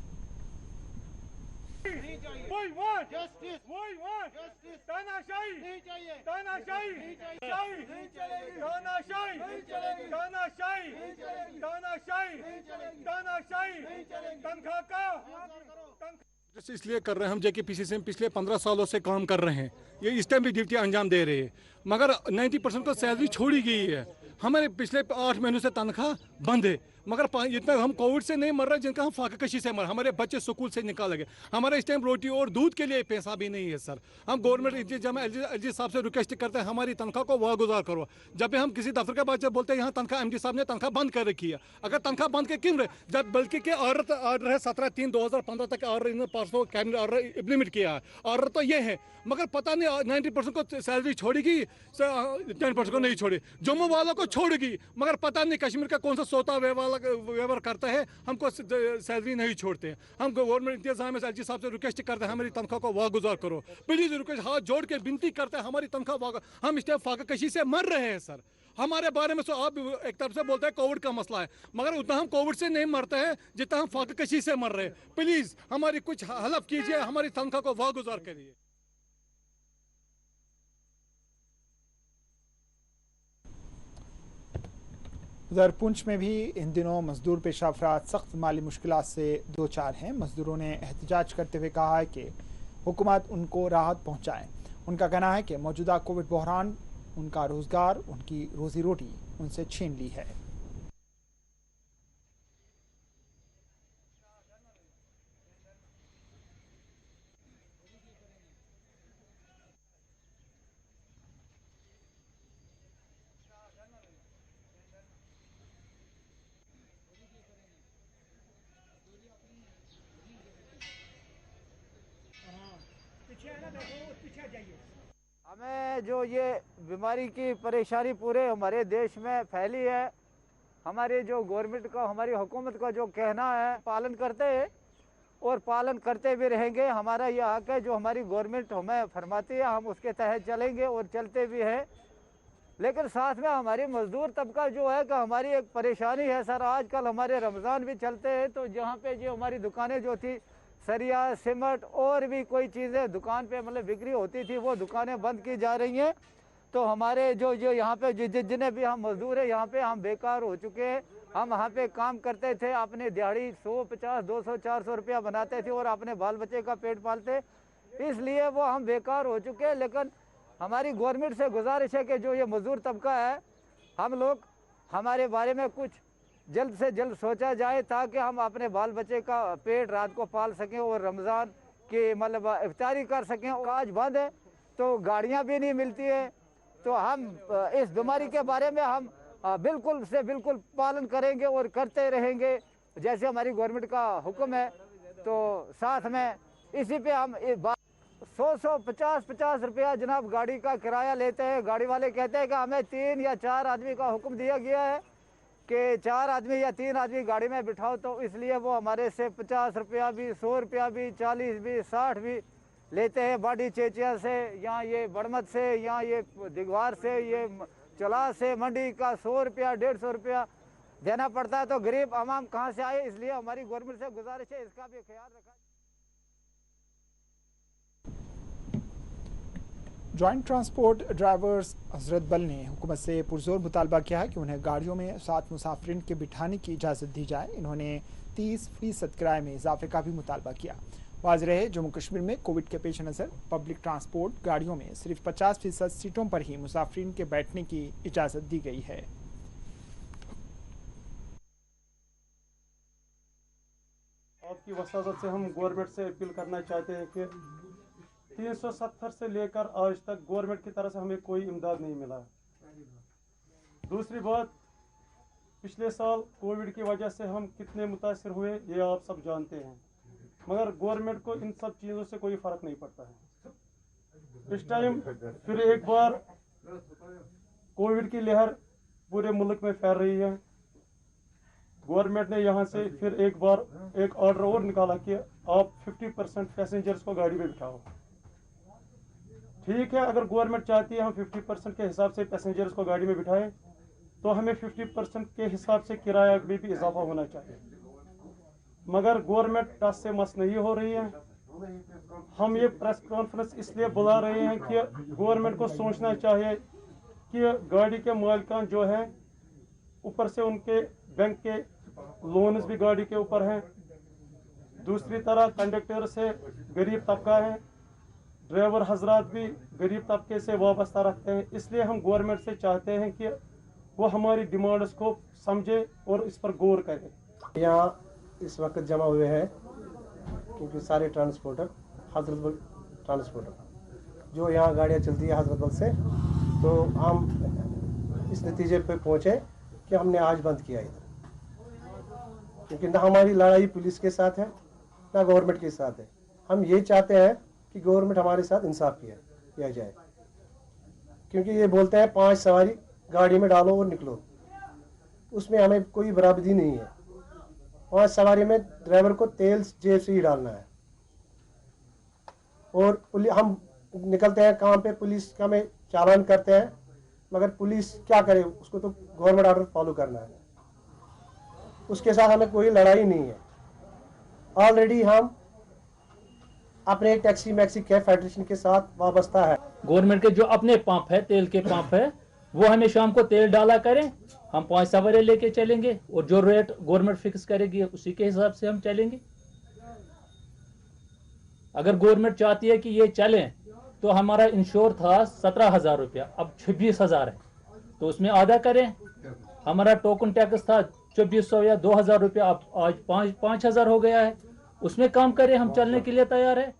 Speaker 16: इसलिए कर रहे हैं हम जेकेपीसीसी में पिछले 15 सालों से काम कर रहे हैं, ये इस टाइम भी ड्यूटी अंजाम दे रहे हैं, मगर 90% को सैलरी छोड़ी गई है। हमारे पिछले 8 महीनों से तनख्वाह बंद है, मगर इतना हम कोविड से नहीं मर रहे जिनका हम फाका कशी से मर, हमारे बच्चे स्कूल से निकाल गए, हमारे इस टाइम रोटी और दूध के लिए पैसा भी नहीं है सर। हम गवर्नमेंट एलजी साहब से रिक्वेस्ट करते हैं हमारी तनख्वाह को वागुजार करो। जब भी हम किसी दफ्तर के बाद बोलते हैं यहाँ तनख्वाह एमडी साहब ने तनख्वाह बंद कर रखी है, अगर तनख्वाह बंद के क्यों रहे, जब बल्कि के ऑर्डर है 17/3/2015 तक ऑर्डर इन्होंने परसों कैबिनेट ऑर्डर इम्प्लीमेंट किया है, ऑर्डर तो ये है, मगर पता नहीं 90% को सैलरी छोड़ेगी, 10% को नहीं छोड़ी, जम्मू वालों को छोड़ेगी, मगर पता नहीं कश्मीर का कौन सा सोता व्यवहार करता है, हमको सैलरी नहीं छोड़ते हैं। हम गवर्नमेंट इंतजाम में एलजी साहब से रिक्वेस्ट करते हैं हमारी तनख्वाह को वागुजार करो, प्लीज रिक्वेस्ट हाथ जोड़ के विनती करते हैं हमारी तनख्वाह, हम इस टाइम फाका कशी से मर रहे हैं सर। हमारे बारे में आप एक तरफ से बोलते हैं कोविड का मसला है, मगर उतना हम कोविड से नहीं मरते हैं जितना हम फाका कशी से मर रहे हैं। प्लीज हमारी कुछ हेल्प कीजिए, हमारी तनख्वाह को वागुजार करिए।
Speaker 1: उधर पुंछ में भी इन दिनों मजदूर पेशा अफराद सख्त माली मुश्किलात से दो चार हैं। मजदूरों ने एहतजाज करते हुए कहा है कि हुकूमत उनको राहत पहुंचाए। उनका कहना है कि मौजूदा कोविड बहरान उनका रोजगार, उनकी रोजी रोटी उनसे छीन ली है।
Speaker 17: हमें जो ये बीमारी की परेशानी पूरे हमारे देश में फैली है, हमारे जो गवर्नमेंट का, हमारी हुकूमत का जो कहना है पालन करते हैं और पालन करते भी रहेंगे। हमारा ये हक है, जो हमारी गवर्नमेंट हमें फरमाती है हम उसके तहत चलेंगे और चलते भी हैं। लेकिन साथ में हमारी मजदूर तबका जो है कि हमारी एक परेशानी है सर, आजकल हमारे रमज़ान भी चलते हैं, तो जहाँ पे जो हमारी दुकानें जो थी सरिया, सीमेंट और भी कोई चीज़ें दुकान पे मतलब बिक्री होती थी, वो दुकानें बंद की जा रही हैं। तो हमारे जो यहाँ पे जितने भी हम मजदूर हैं यहाँ पे हम बेकार हो चुके हैं। हम वहाँ पे काम करते थे, अपने दिहाड़ी 150, 200, 400 रुपया बनाते थे और अपने बाल बच्चे का पेट पालते, इसलिए वो हम बेकार हो चुके हैं। लेकिन हमारी गवर्नमेंट से गुजारिश है कि जो ये मजदूर तबका है, हम लोग हमारे बारे में कुछ जल्द से जल्द सोचा जाए ताकि हम अपने बाल बच्चे का पेट रात को पाल सकें और रमज़ान की मतलब इफ्तारी कर सकें। आज बंद है तो गाड़ियां भी नहीं मिलती है, तो हम इस बीमारी के बारे में हम बिल्कुल से बिल्कुल पालन करेंगे और करते रहेंगे जैसे हमारी गवर्नमेंट का हुक्म है। तो साथ में इसी पे हम 100-50 रुपया जनाब गाड़ी का किराया लेते हैं। गाड़ी वाले कहते हैं कि हमें 3 या 4 आदमी का हुक्म दिया गया है कि 4 आदमी या 3 आदमी गाड़ी में बिठाओ, तो इसलिए वो हमारे से 50 रुपया भी, 100 रुपया भी, 40 भी, 60 भी लेते हैं। बाडी चेचिया से या ये बड़मत से या ये दिगवार से, ये चला से मंडी का 100 रुपया 150 रुपया देना पड़ता है। तो गरीब आवाम कहाँ से आए, इसलिए हमारी गवर्नमेंट से गुजारिश है इसका भी ख्याल रखा।
Speaker 1: जॉइंट ट्रांसपोर्ट ड्राइवर्स हजरत बल ने हुकूमत से पुरजोर मुतालबा किया है कि उन्हें गाड़ियों में 7 मुसाफिरीन के बिठाने की इजाज़त दी जाए। इन्होंने 30% किराए में इजाफे का भी मुतालबा किया। वाज़ रहे जम्मू कश्मीर में कोविड के पेश नज़र पब्लिक ट्रांसपोर्ट गाड़ियों में सिर्फ 50% सीटों पर ही मुसाफिरीन के बैठने की इजाज़त दी गई है।
Speaker 18: आपकी वसादत से हम गवर्नमेंट से अपील करना चाहते हैं कि 370 से लेकर आज तक गवर्नमेंट की तरफ से हमें कोई इमदाद नहीं मिला। दूसरी बात, पिछले साल कोविड की वजह से हम कितने मुतासर हुए ये आप सब जानते हैं, मगर गवर्नमेंट को इन सब चीज़ों से कोई फ़र्क नहीं पड़ता है। इस टाइम फिर एक बार कोविड की लहर पूरे मुल्क में फैल रही है। गवर्नमेंट ने यहाँ से फिर एक बार एक ऑर्डर और निकाला कि आप 50% पैसेंजर्स को गाड़ी में बिठाओ। ठीक है, अगर गवर्नमेंट चाहती है हम 50% के हिसाब से पैसेंजर्स को गाड़ी में बिठाएं, तो हमें 50% के हिसाब से किराया में भी इजाफा होना चाहिए। मगर गवर्नमेंट टस से मस नहीं हो रही है। हम ये प्रेस कॉन्फ्रेंस इसलिए बुला रहे हैं कि गवर्नमेंट को सोचना चाहिए कि गाड़ी के मालिकान जो हैं, ऊपर से उनके बैंक के लोन्स भी गाड़ी के ऊपर हैं। दूसरी तरह कंडक्टर से गरीब तबका है, ड्राइवर हजरात भी गरीब तबके से वाबस्ता रखते हैं। इसलिए हम गवर्नमेंट से चाहते हैं कि वो हमारी डिमांड्स को समझे और इस पर गौर करे।
Speaker 19: यहाँ इस वक्त जमा हुए हैं क्योंकि सारे ट्रांसपोर्टर हजरतबल ट्रांसपोर्टर जो यहाँ गाड़ियाँ चलती है हजरतबल से, तो हम इस नतीजे पे पहुँचे कि हमने आज बंद किया इधर, क्योंकि ना हमारी लड़ाई पुलिस के साथ है ना गवर्नमेंट के साथ है। हम ये चाहते हैं कि गवर्नमेंट हमारे साथ इंसाफ किया जाए, क्योंकि ये बोलते हैं 5 सवारी गाड़ी में डालो और निकलो, उसमें हमें कोई बराबरी नहीं है। 5 सवारी में ड्राइवर को तेल जेब से ही डालना है और हम निकलते हैं काम पे, पुलिस का में चालान करते हैं, मगर पुलिस क्या करे, उसको तो गवर्नमेंट ऑर्डर फॉलो करना है, उसके साथ हमें कोई लड़ाई नहीं है। ऑलरेडी हम अपने टैक्सी मैक्सी कैब फेडरेशन के साथ वाबस्ता है।
Speaker 20: गवर्नमेंट के जो अपने पंप है, तेल के पंप है, वो हमें शाम को तेल डाला करें, हम 5 सवारी लेके चलेंगे और जो रेट गवर्नमेंट फिक्स करेगी उसी के हिसाब से हम चलेंगे। अगर गवर्नमेंट चाहती है कि ये चले, तो हमारा इंश्योर था 17,000 रुपया, अब 26,000 है, तो उसमें आधा करें। हमारा टोकन टैक्स था 2400 या 2,000 रुपया, अब आज 5,000 हो गया है, उसमें काम करें, हम चलने के लिए तैयार है।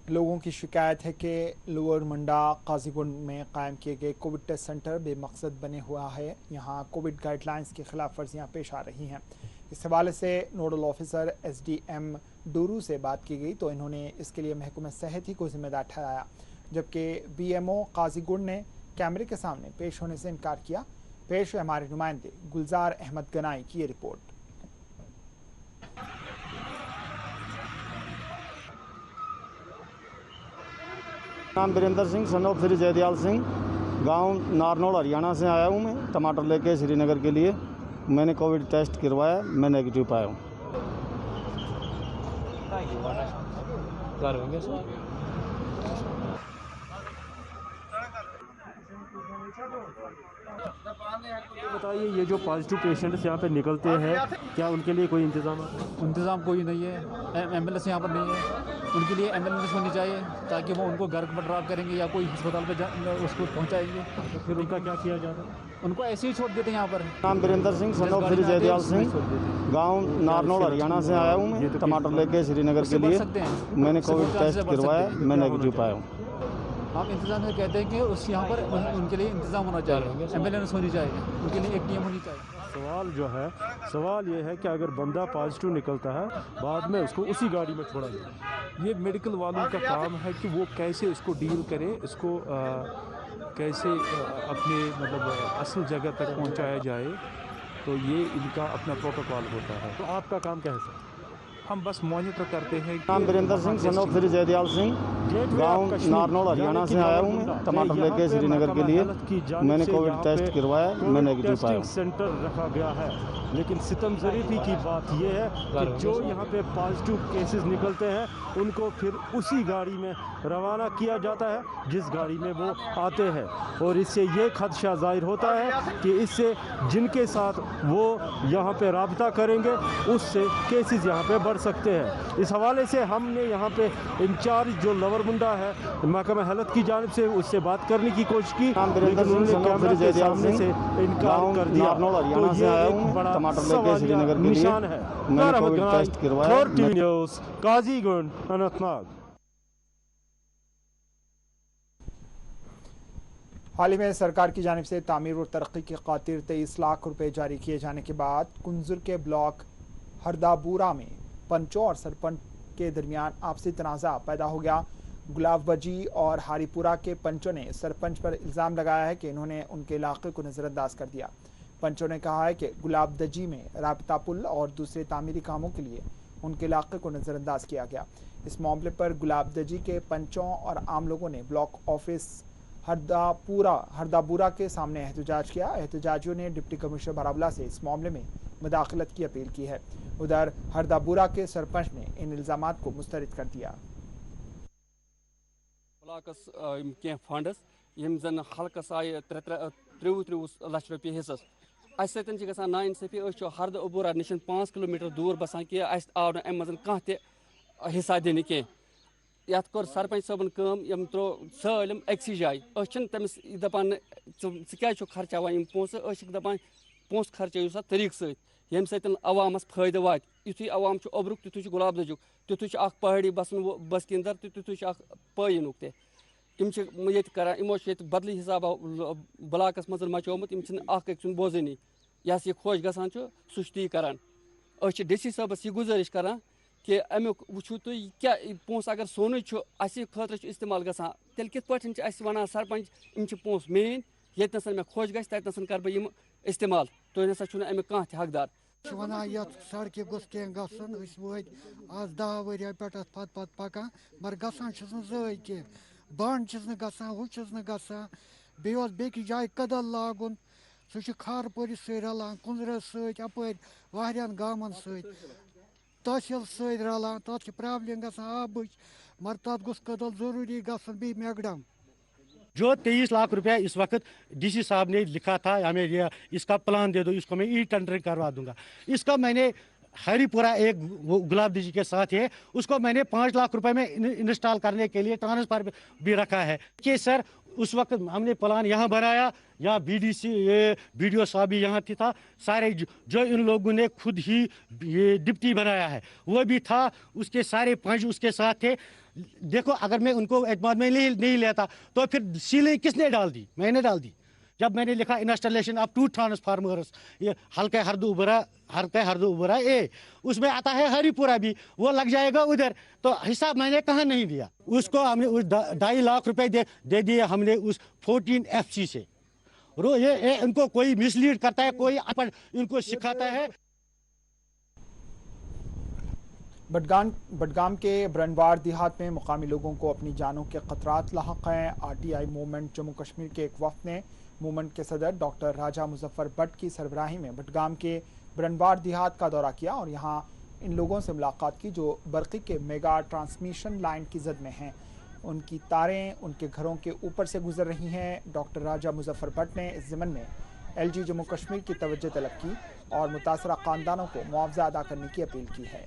Speaker 1: लोगों की शिकायत है कि लोअर मंडा काजीगुंड में कायम किए गए कोविड टेस्ट सेंटर बेमकसद बने हुआ है। यहाँ कोविड गाइडलाइंस की खिलाफ वर्जियाँ पेश आ रही हैं। इस हवाले से नोडल ऑफिसर SDM डोरू से बात की गई तो इन्होंने इसके लिए महकमा सेहत ही को जिम्मेदार ठहराया, जबकि BMO काजीगुंड ने कैमरे के सामने पेश होने से इनकार किया। पेश है हमारे नुमाइंदे गुलजार अहमद गनाई की ये रिपोर्ट।
Speaker 21: नाम बीरेंद्र सिंह सन ऑफ श्री जयदयाल सिंह, गांव नारनौल हरियाणा से आया हूं। मैं टमाटर लेके श्रीनगर के लिए मैंने कोविड टेस्ट करवाया, मैं नेगेटिव पाया हूं।
Speaker 2: बताइए, ये जो पॉजिटिव पेशेंट्स यहाँ पे निकलते हैं, क्या उनके लिए कोई इंतजाम
Speaker 22: कोई नहीं है? एम्बुलेंस यहाँ पर नहीं है। उनके लिए एम्बुलेंस होनी चाहिए ताकि वो उनको घर पर ड्रॉप करेंगे या कोई अस्पताल पे उसको पहुँचाएंगे।
Speaker 2: तो फिर उनका क्या किया जा रहा है?
Speaker 22: उनको ऐसे ही छोड़ देते हैं यहाँ पर।
Speaker 21: नाम वीरेंद्र सिंह, सन ऑफ श्री जयदयाल सिंह, गांव नारनौल हरियाणा से आया हूँ मैं टमाटर लेके श्रीनगर के लिए। मैंने कोविड टेस्ट करवाया, मैं नेगेटिव पाया हूँ।
Speaker 22: हम इंतजाम से कहते हैं कि उस यहाँ पर उनके लिए इंतजाम होना चाहिए, एम्बुलेंस होनी चाहिए, उनके लिए एक टीम होनी चाहिए।
Speaker 2: सवाल ये है कि अगर बंदा पॉजिटिव निकलता है, बाद में उसको उसी गाड़ी में छोड़ा जाए। ये मेडिकल वालों का काम है कि वो कैसे इसको डील करें, इसको कैसे अपने मतलब असल जगह तक पहुंचाया जाए। तो ये इनका अपना प्रोटोकॉल होता है। तो आपका काम क्या है सर? हम बस मॉनिटर करते हैं।
Speaker 21: नाम वीरेंद्र सिंह, सन ऑफ श्री जयदयाल सिंह, गांव नारनौल हरियाणा से आया हूँ मैं टमाटर लेके श्रीनगर के लिए। मैंने कोविड टेस्ट करवाया, मैं नेगेटिव पाया।
Speaker 2: सेंटर रखा गया है, लेकिन सितम ज़रीफ़ी की बात यह है कि जो यहाँ पे पॉजिटिव केसेस निकलते हैं उनको फिर उसी गाड़ी में रवाना किया जाता है जिस गाड़ी में वो आते हैं। और इससे ये खदशा ज़ाहिर होता है कि इससे जिनके साथ वो यहाँ पे राब्ता करेंगे उससे केसेस यहाँ पे बढ़ सकते हैं। इस हवाले से हमने यहाँ पे इंचार्ज जो लवर मुंडा है महकमा हेल्थ की जानिब से उससे बात करने की कोशिश की, लेकिन उन्होंने कैमरे के सामने से इनकार कर दिया। तो ये एक बड़ा सवालिया निशान है। न्यूज़, काजीगुंड, अनंतनाग।
Speaker 1: हाल ही में सरकार की जानिब से तामीर और तरक्की की खातिर 23 लाख रुपए जारी किए जाने के बाद कुंजुर के ब्लॉक हरदाबूरा में पंचों और सरपंच के दरमियान आपसी तनाज़ा पैदा हो गया। गुलाब बजी और हारीपुरा के पंचों ने सरपंच पर इल्ज़ाम लगाया है कि इन्होंने उनके इलाके को नज़रअंदाज कर दिया। पंचों ने कहा है कि गुलाब दजी में राबता पुल और दूसरे तामीरी कामों के लिए उनके इलाके को नज़रअंदाज किया गया। इस मामले पर गुलाब दजी के पंचों और आम लोगों ने ब्लॉक ऑफिस हरदाबूरा के सामने एहतजाज किया। एहतजाजियों ने डिप्टी कमिश्नर बारावला से इस मामले में मुदाखलत की अपील की है। उधर हरदाबूरा के सरपंच ने इन इल्ज़ामात को मुस्तरद कर दिया।
Speaker 23: फंड्स यम जन हल्कस आय 23 लाख रुपये हिस्सस अस सतन नाइंसाफी हरद अबूरा नश 5 किलोमीटर दूर बसान कि आव न अम कह हिस्सा दिन कह ये कोर सरपंच सबन कम यम त्रो सालम अक्सी जाय तमिस दपान क्या खर्चावान पोस दपान पोस खर्चो सा तरीक सत यम सतन अवामस फायदे वात युथु अवाम ओब्रुक तुथु गुलाब दजुक तुथु पहाड़ी बसन बसकिंदर तुथु पैनुक तम इमो बदल हिसाब ब्लाकस मज मचोमुत अक बोजनी यह खोश गसान सह ती करान डीसी साहबस यह गुजारिश करान कि अमुक वो तुम क्या पोस अगर सोन खतर इस्तेमाल गसान तेल कित वन सरपंच इन पोस मेन ये मे खोश गसन कर बह इस्तेमाल तुम नसा अमुक कह हकदार
Speaker 24: सड़क गोस कह गसन आज 10 वरिया पे पत पकान मगर गसान कह बंद गसान हूँ गसान बेस जाए कदल लागुन सह खारपुर रलान कुंजर सर गामन तहसील सत रलान तथ प्रॉब्लम गसान आबच मगर तथ गोस कदल जरूरी गसन बी मैकडम।
Speaker 25: जो 23 लाख रुपया इस वक्त डीसी साहब ने लिखा था हमें इसका प्लान दे दो, इसको मैं ई टेंडरिंग करवा दूंगा। इसका मैंने हरीपुरा एक गुलाब दजी के साथ है उसको मैंने 5 लाख रुपए में इंस्टॉल करने के लिए ट्रांसफर भी रखा है कि सर उस वक्त हमने प्लान यहाँ बनाया, यहाँ बीडीसी बीडीओ साहब भी यहाँ था, सारे जो इन लोगों ने खुद ही ये डिप्टी बनाया है वो भी था, उसके सारे पंच उसके साथ थे। देखो अगर मैं उनको एतमाद में नहीं लेता तो फिर सीलिंग किसने डाल दी? मैंने डाल दी। जब मैंने लिखा इंस्टॉलेशन ऑफ 2 ट्रांसफार्मर्स ये हल्के हरदो उबरा ए उसमें आता है हरीपुरा भी, वो लग जाएगा उधर, तो हिसाब मैंने कहाँ नहीं दिया। उसको हमने उस 2.5 लाख रुपए दे दिए हमने उस 14 FC से। ये इनको कोई मिसलीड करता है, कोई इनको सिखाता है।
Speaker 1: बडगाम के ब्रनवार देहात में मुकामी लोगों को अपनी जानों के खतरात लाहक हैं। RTI मूवमेंट जम्मू कश्मीर के एक वफ्द ने मूवमेंट के सदर डॉक्टर राजा मुजफ्फर भट्ट की सरबराही में बडगाम के ब्रनवार देहात का दौरा किया और यहाँ इन लोगों से मुलाकात की जो बरकी के मेगा ट्रांसमिशन लाइन की जद में हैं। उनकी तारें उनके घरों के ऊपर से गुजर रही हैं। डॉक्टर राजा मुजफ्फर भट्ट ने इस ज़िमन में LG जम्मू कश्मीर की तवज्जो तलब की और मुतासरा खानदानों को मुआवजा अदा करने की अपील की है।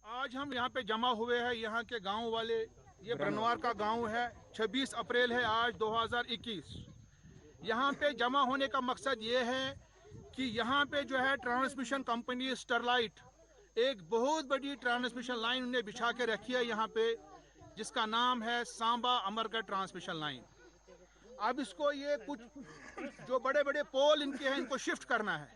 Speaker 3: आज हम यहाँ पे जमा हुए हैं, यहाँ के गांव वाले, ये ब्रनवार का गांव है। 26 अप्रैल है आज 2021। यहाँ पे जमा होने का मकसद ये है कि यहाँ पे जो है ट्रांसमिशन कंपनी स्टरलाइट एक बहुत बड़ी ट्रांसमिशन लाइन उन्हें बिछा के रखी है यहाँ पे, जिसका नाम है सांबा अमरगढ़ ट्रांसमिशन लाइन। अब इसको ये कुछ जो बड़े बड़े पोल इनके हैं इनको शिफ्ट करना है।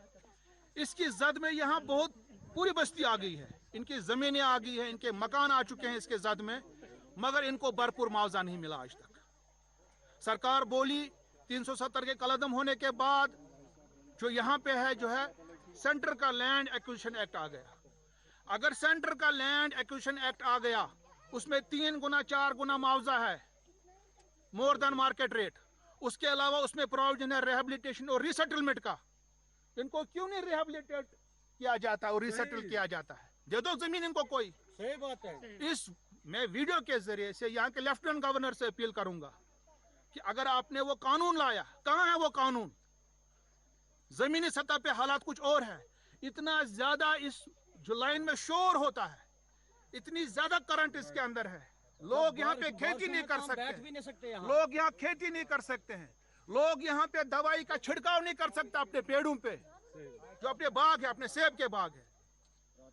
Speaker 3: इसकी जद में यहाँ बहुत पूरी बस्ती आ गई है, इनकी ज़मीनें आ गई हैं, इनके मकान आ चुके हैं इसके जद में, मगर इनको भरपूर मुआवजा नहीं मिला आज तक। सरकार बोली 370 के कलदम होने के बाद जो यहाँ पे है जो है सेंटर का लैंड एक्विजिशन एक्ट आ गया। अगर सेंटर का लैंड एक्विजिशन एक्ट आ गया उसमें 3 गुना 4 गुना मुआवजा है, मोर देन मार्केट रेट। उसके अलावा उसमें प्रोविजन है रिहेबिलिटेशन और रिसेटलमेंट का। इनको क्यों नहीं रिहेबिलिटेट किया जाता और रिसेटल किया जाता है? दे दो जमीन इनको कोई। सही बात है। इस मैं वीडियो के जरिए से यहाँ के लेफ्टिनेंट गवर्नर से अपील करूंगा कि अगर आपने वो कानून लाया, कहाँ है वो कानून? जमीनी सतह पे हालात कुछ और है। इतना ज्यादा इस जो लाइन में शोर होता है, इतनी ज्यादा करंट इसके अंदर है, लोग यहाँ पे खेती नहीं कर सकते, लोग यहाँ खेती नहीं कर सकते हैं, लोग यहाँ पे दवाई का छिड़काव नहीं कर सकते अपने पेड़ों पे, जो अपने बाग है, अपने सेब के बाग है।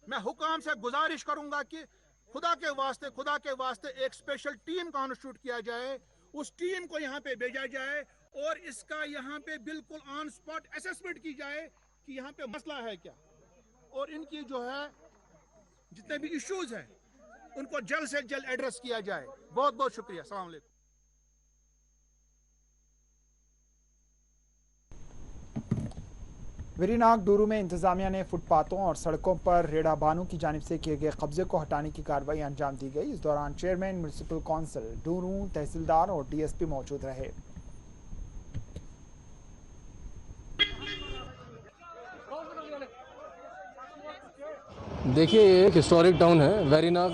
Speaker 3: मैं हुकाम से गुजारिश करूंगा कि खुदा के वास्ते एक स्पेशल टीम कॉन्स्टिट्यूट किया जाए, उस टीम को यहाँ पे भेजा जाए और इसका यहाँ पे बिल्कुल ऑन स्पॉट असेसमेंट की जाए कि यहाँ पे मसला है क्या, और इनकी जो है जितने भी इश्यूज हैं उनको जल्द से जल्द एड्रेस किया जाए। बहुत बहुत शुक्रिया। अस्सलाम वालेकुम।
Speaker 1: वेरीनाग डूरू में इंतजामिया ने फुटपाथों और सड़कों पर रेड़ा बानों की जानिब से किए गए कब्जे को हटाने की कार्रवाई अंजाम दी गई। इस दौरान चेयरमैन म्युनिसिपल काउंसिल डूरू, तहसीलदार और DSP मौजूद रहे।
Speaker 4: देखिए, ये एक हिस्टोरिक टाउन है वेरीनाग।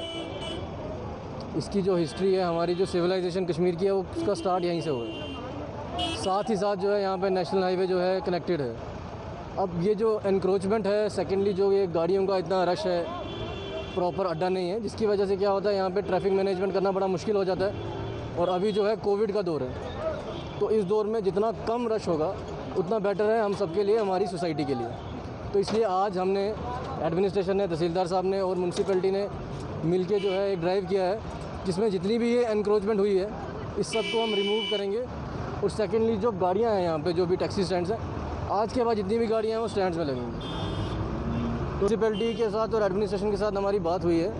Speaker 4: इसकी जो हिस्ट्री है, हमारी जो सिविलाइजेशन कश्मीर की है, वो उसका स्टार्ट यहीं से हुआ है। साथ ही साथ जो है यहाँ पे नेशनल हाईवे जो है कनेक्टेड है। अब ये जो एनक्रोचमेंट है, सेकेंडली जो ये गाड़ियों का इतना रश है, प्रॉपर अड्डा नहीं है, जिसकी वजह से क्या होता है यहाँ पे ट्रैफिक मैनेजमेंट करना बड़ा मुश्किल हो जाता है। और अभी जो है कोविड का दौर है, तो इस दौर में जितना कम रश होगा उतना बेटर है हम सबके लिए, हमारी सोसाइटी के लिए। तो इसलिए आज हमने एडमिनिस्ट्रेशन ने, तहसीलदार साहब ने और म्यूनसिपैलिटी ने मिलके जो है एक ड्राइव किया है, जिसमें जितनी भी ये एनक्रोचमेंट हुई है इस सब को हम रिमूव करेंगे। और सेकेंडली जो गाड़ियाँ हैं यहाँ पे, जो भी टैक्सी स्टैंड्स हैं, आज के बाद जितनी भी गाड़ियाँ हैं वो स्टैंड्स में लगेंगी। म्यूनसिपैलिटी के साथ और एडमिनिस्ट्रेशन के साथ हमारी बात हुई है,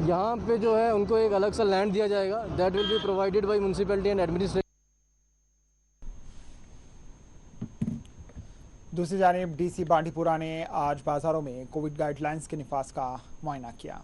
Speaker 4: यहाँ पे जो है उनको एक अलग सा लैंड दिया जाएगा, that will be provided by municipality and administration.
Speaker 1: दूसरी जानिब DC बांडीपुरा ने आज बाजारों में कोविड गाइडलाइंस के निफाज का मुआयना किया।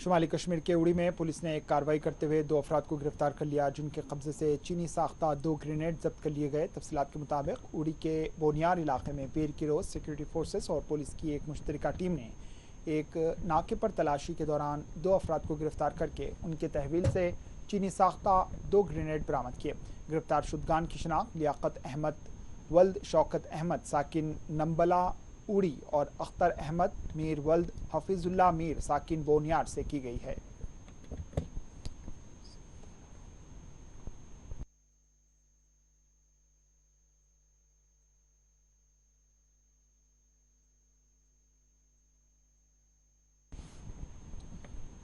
Speaker 1: शुमाली कश्मीर के उड़ी में पुलिस ने एक कार्रवाई करते हुए 2 अफराद को गिरफ्तार कर लिया, जिनके कब्जे से चीनी साख्ता 2 ग्रेनेड जब्त कर लिए गए। तफसीलात के मुताबिक उड़ी के बोनियार इलाके में बेर की रोज सिक्योरिटी फोर्सेस और पुलिस की एक मुश्तरका टीम ने एक नाके पर तलाशी के दौरान 2 अफराद को गिरफ्तार करके उनके तहवील से चीनी साख्ता 2 ग्रेनेड बरामद किए। गिरफ्तार शुदगान की शनाख्त लियाकत अहमद वल्द शौकत अहमद साकिन नंबला उड़ी और अख्तर अहमद मीर वल्द हफीजुल्लाह मीर साकिन बोनियार से की गई है।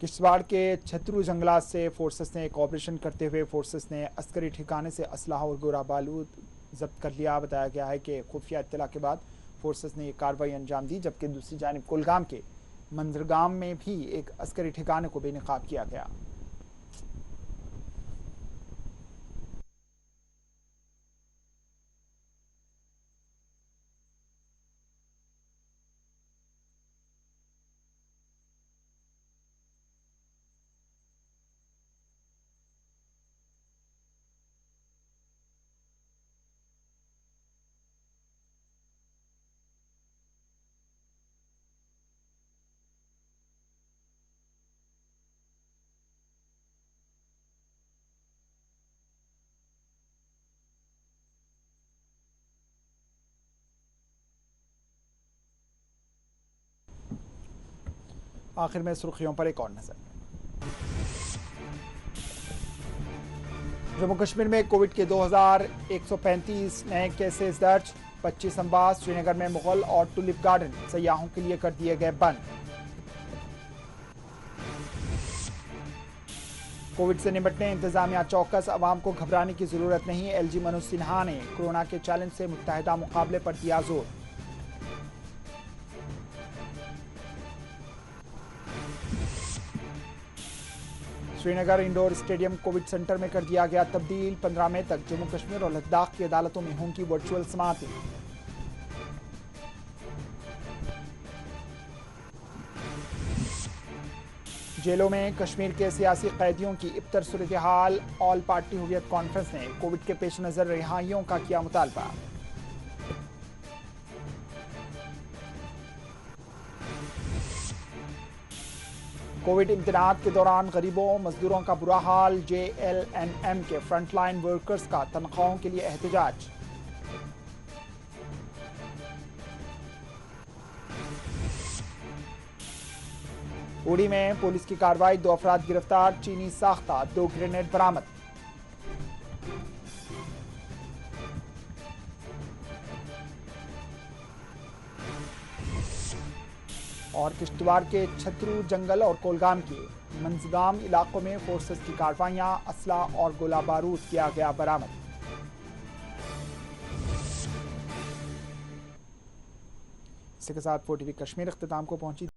Speaker 1: किश्तवाड़ के छतरू जंगलात से फोर्सेस ने एक ऑपरेशन करते हुए फोर्सेस ने अस्करी ठिकाने से असलहा और गोला बारूद जब्त कर लिया। बताया गया है कि खुफिया इत्तला के बाद फोर्सेस ने ये कार्रवाई अंजाम दी, जबकि दूसरी जानिब कुलगाम के मंदरगाम में भी एक अस्करी ठिकाने को बेनकाब किया गया। आखिर में सुर्खियों पर एक और नजर। जम्मू कश्मीर में कोविड के 2135 नए केसेस दर्ज। 25 अम्बास श्रीनगर में मुगल और टुलिप गार्डन सयाहों के लिए कर दिए गए बंद। कोविड से निपटने इंतजामिया चौकस, अवाम को घबराने की जरूरत नहीं। एलजी मनोज सिन्हा ने कोरोना के चैलेंज से मुत्तहिदा मुकाबले पर दिया जोर। Srinagar indoor stadium Covid centre में कर दिया गया तब्दील। 15 मई तक जम्मू कश्मीर और लद्दाख की अदालतों में होंगी वर्चुअल समाअतें। जेलों में कश्मीर के सियासी कैदियों की इब्तर सूरत हाल। ऑल पार्टी हुर्रियत कॉन्फ्रेंस ने कोविड के पेश नजर रिहाइयों का किया मुतालबा। कोविड इम्तिनात के दौरान गरीबों मजदूरों का बुरा हाल। JLNM के फ्रंटलाइन वर्कर्स का तनख्वाहों के लिए एहतजाज। उड़ी में पुलिस की कार्रवाई, 2 अफराद गिरफ्तार। चीनी साख्ता 2 ग्रेनेड बरामद। और किश्तवाड़ के छतरू जंगल और कोलगाम के मंजगाम इलाकों में फोर्सेस की कार्रवाइयां, असला और गोला बारूद किया गया बरामद। इसी के साथ 4TV कश्मीर इख्तिताम को पहुंची।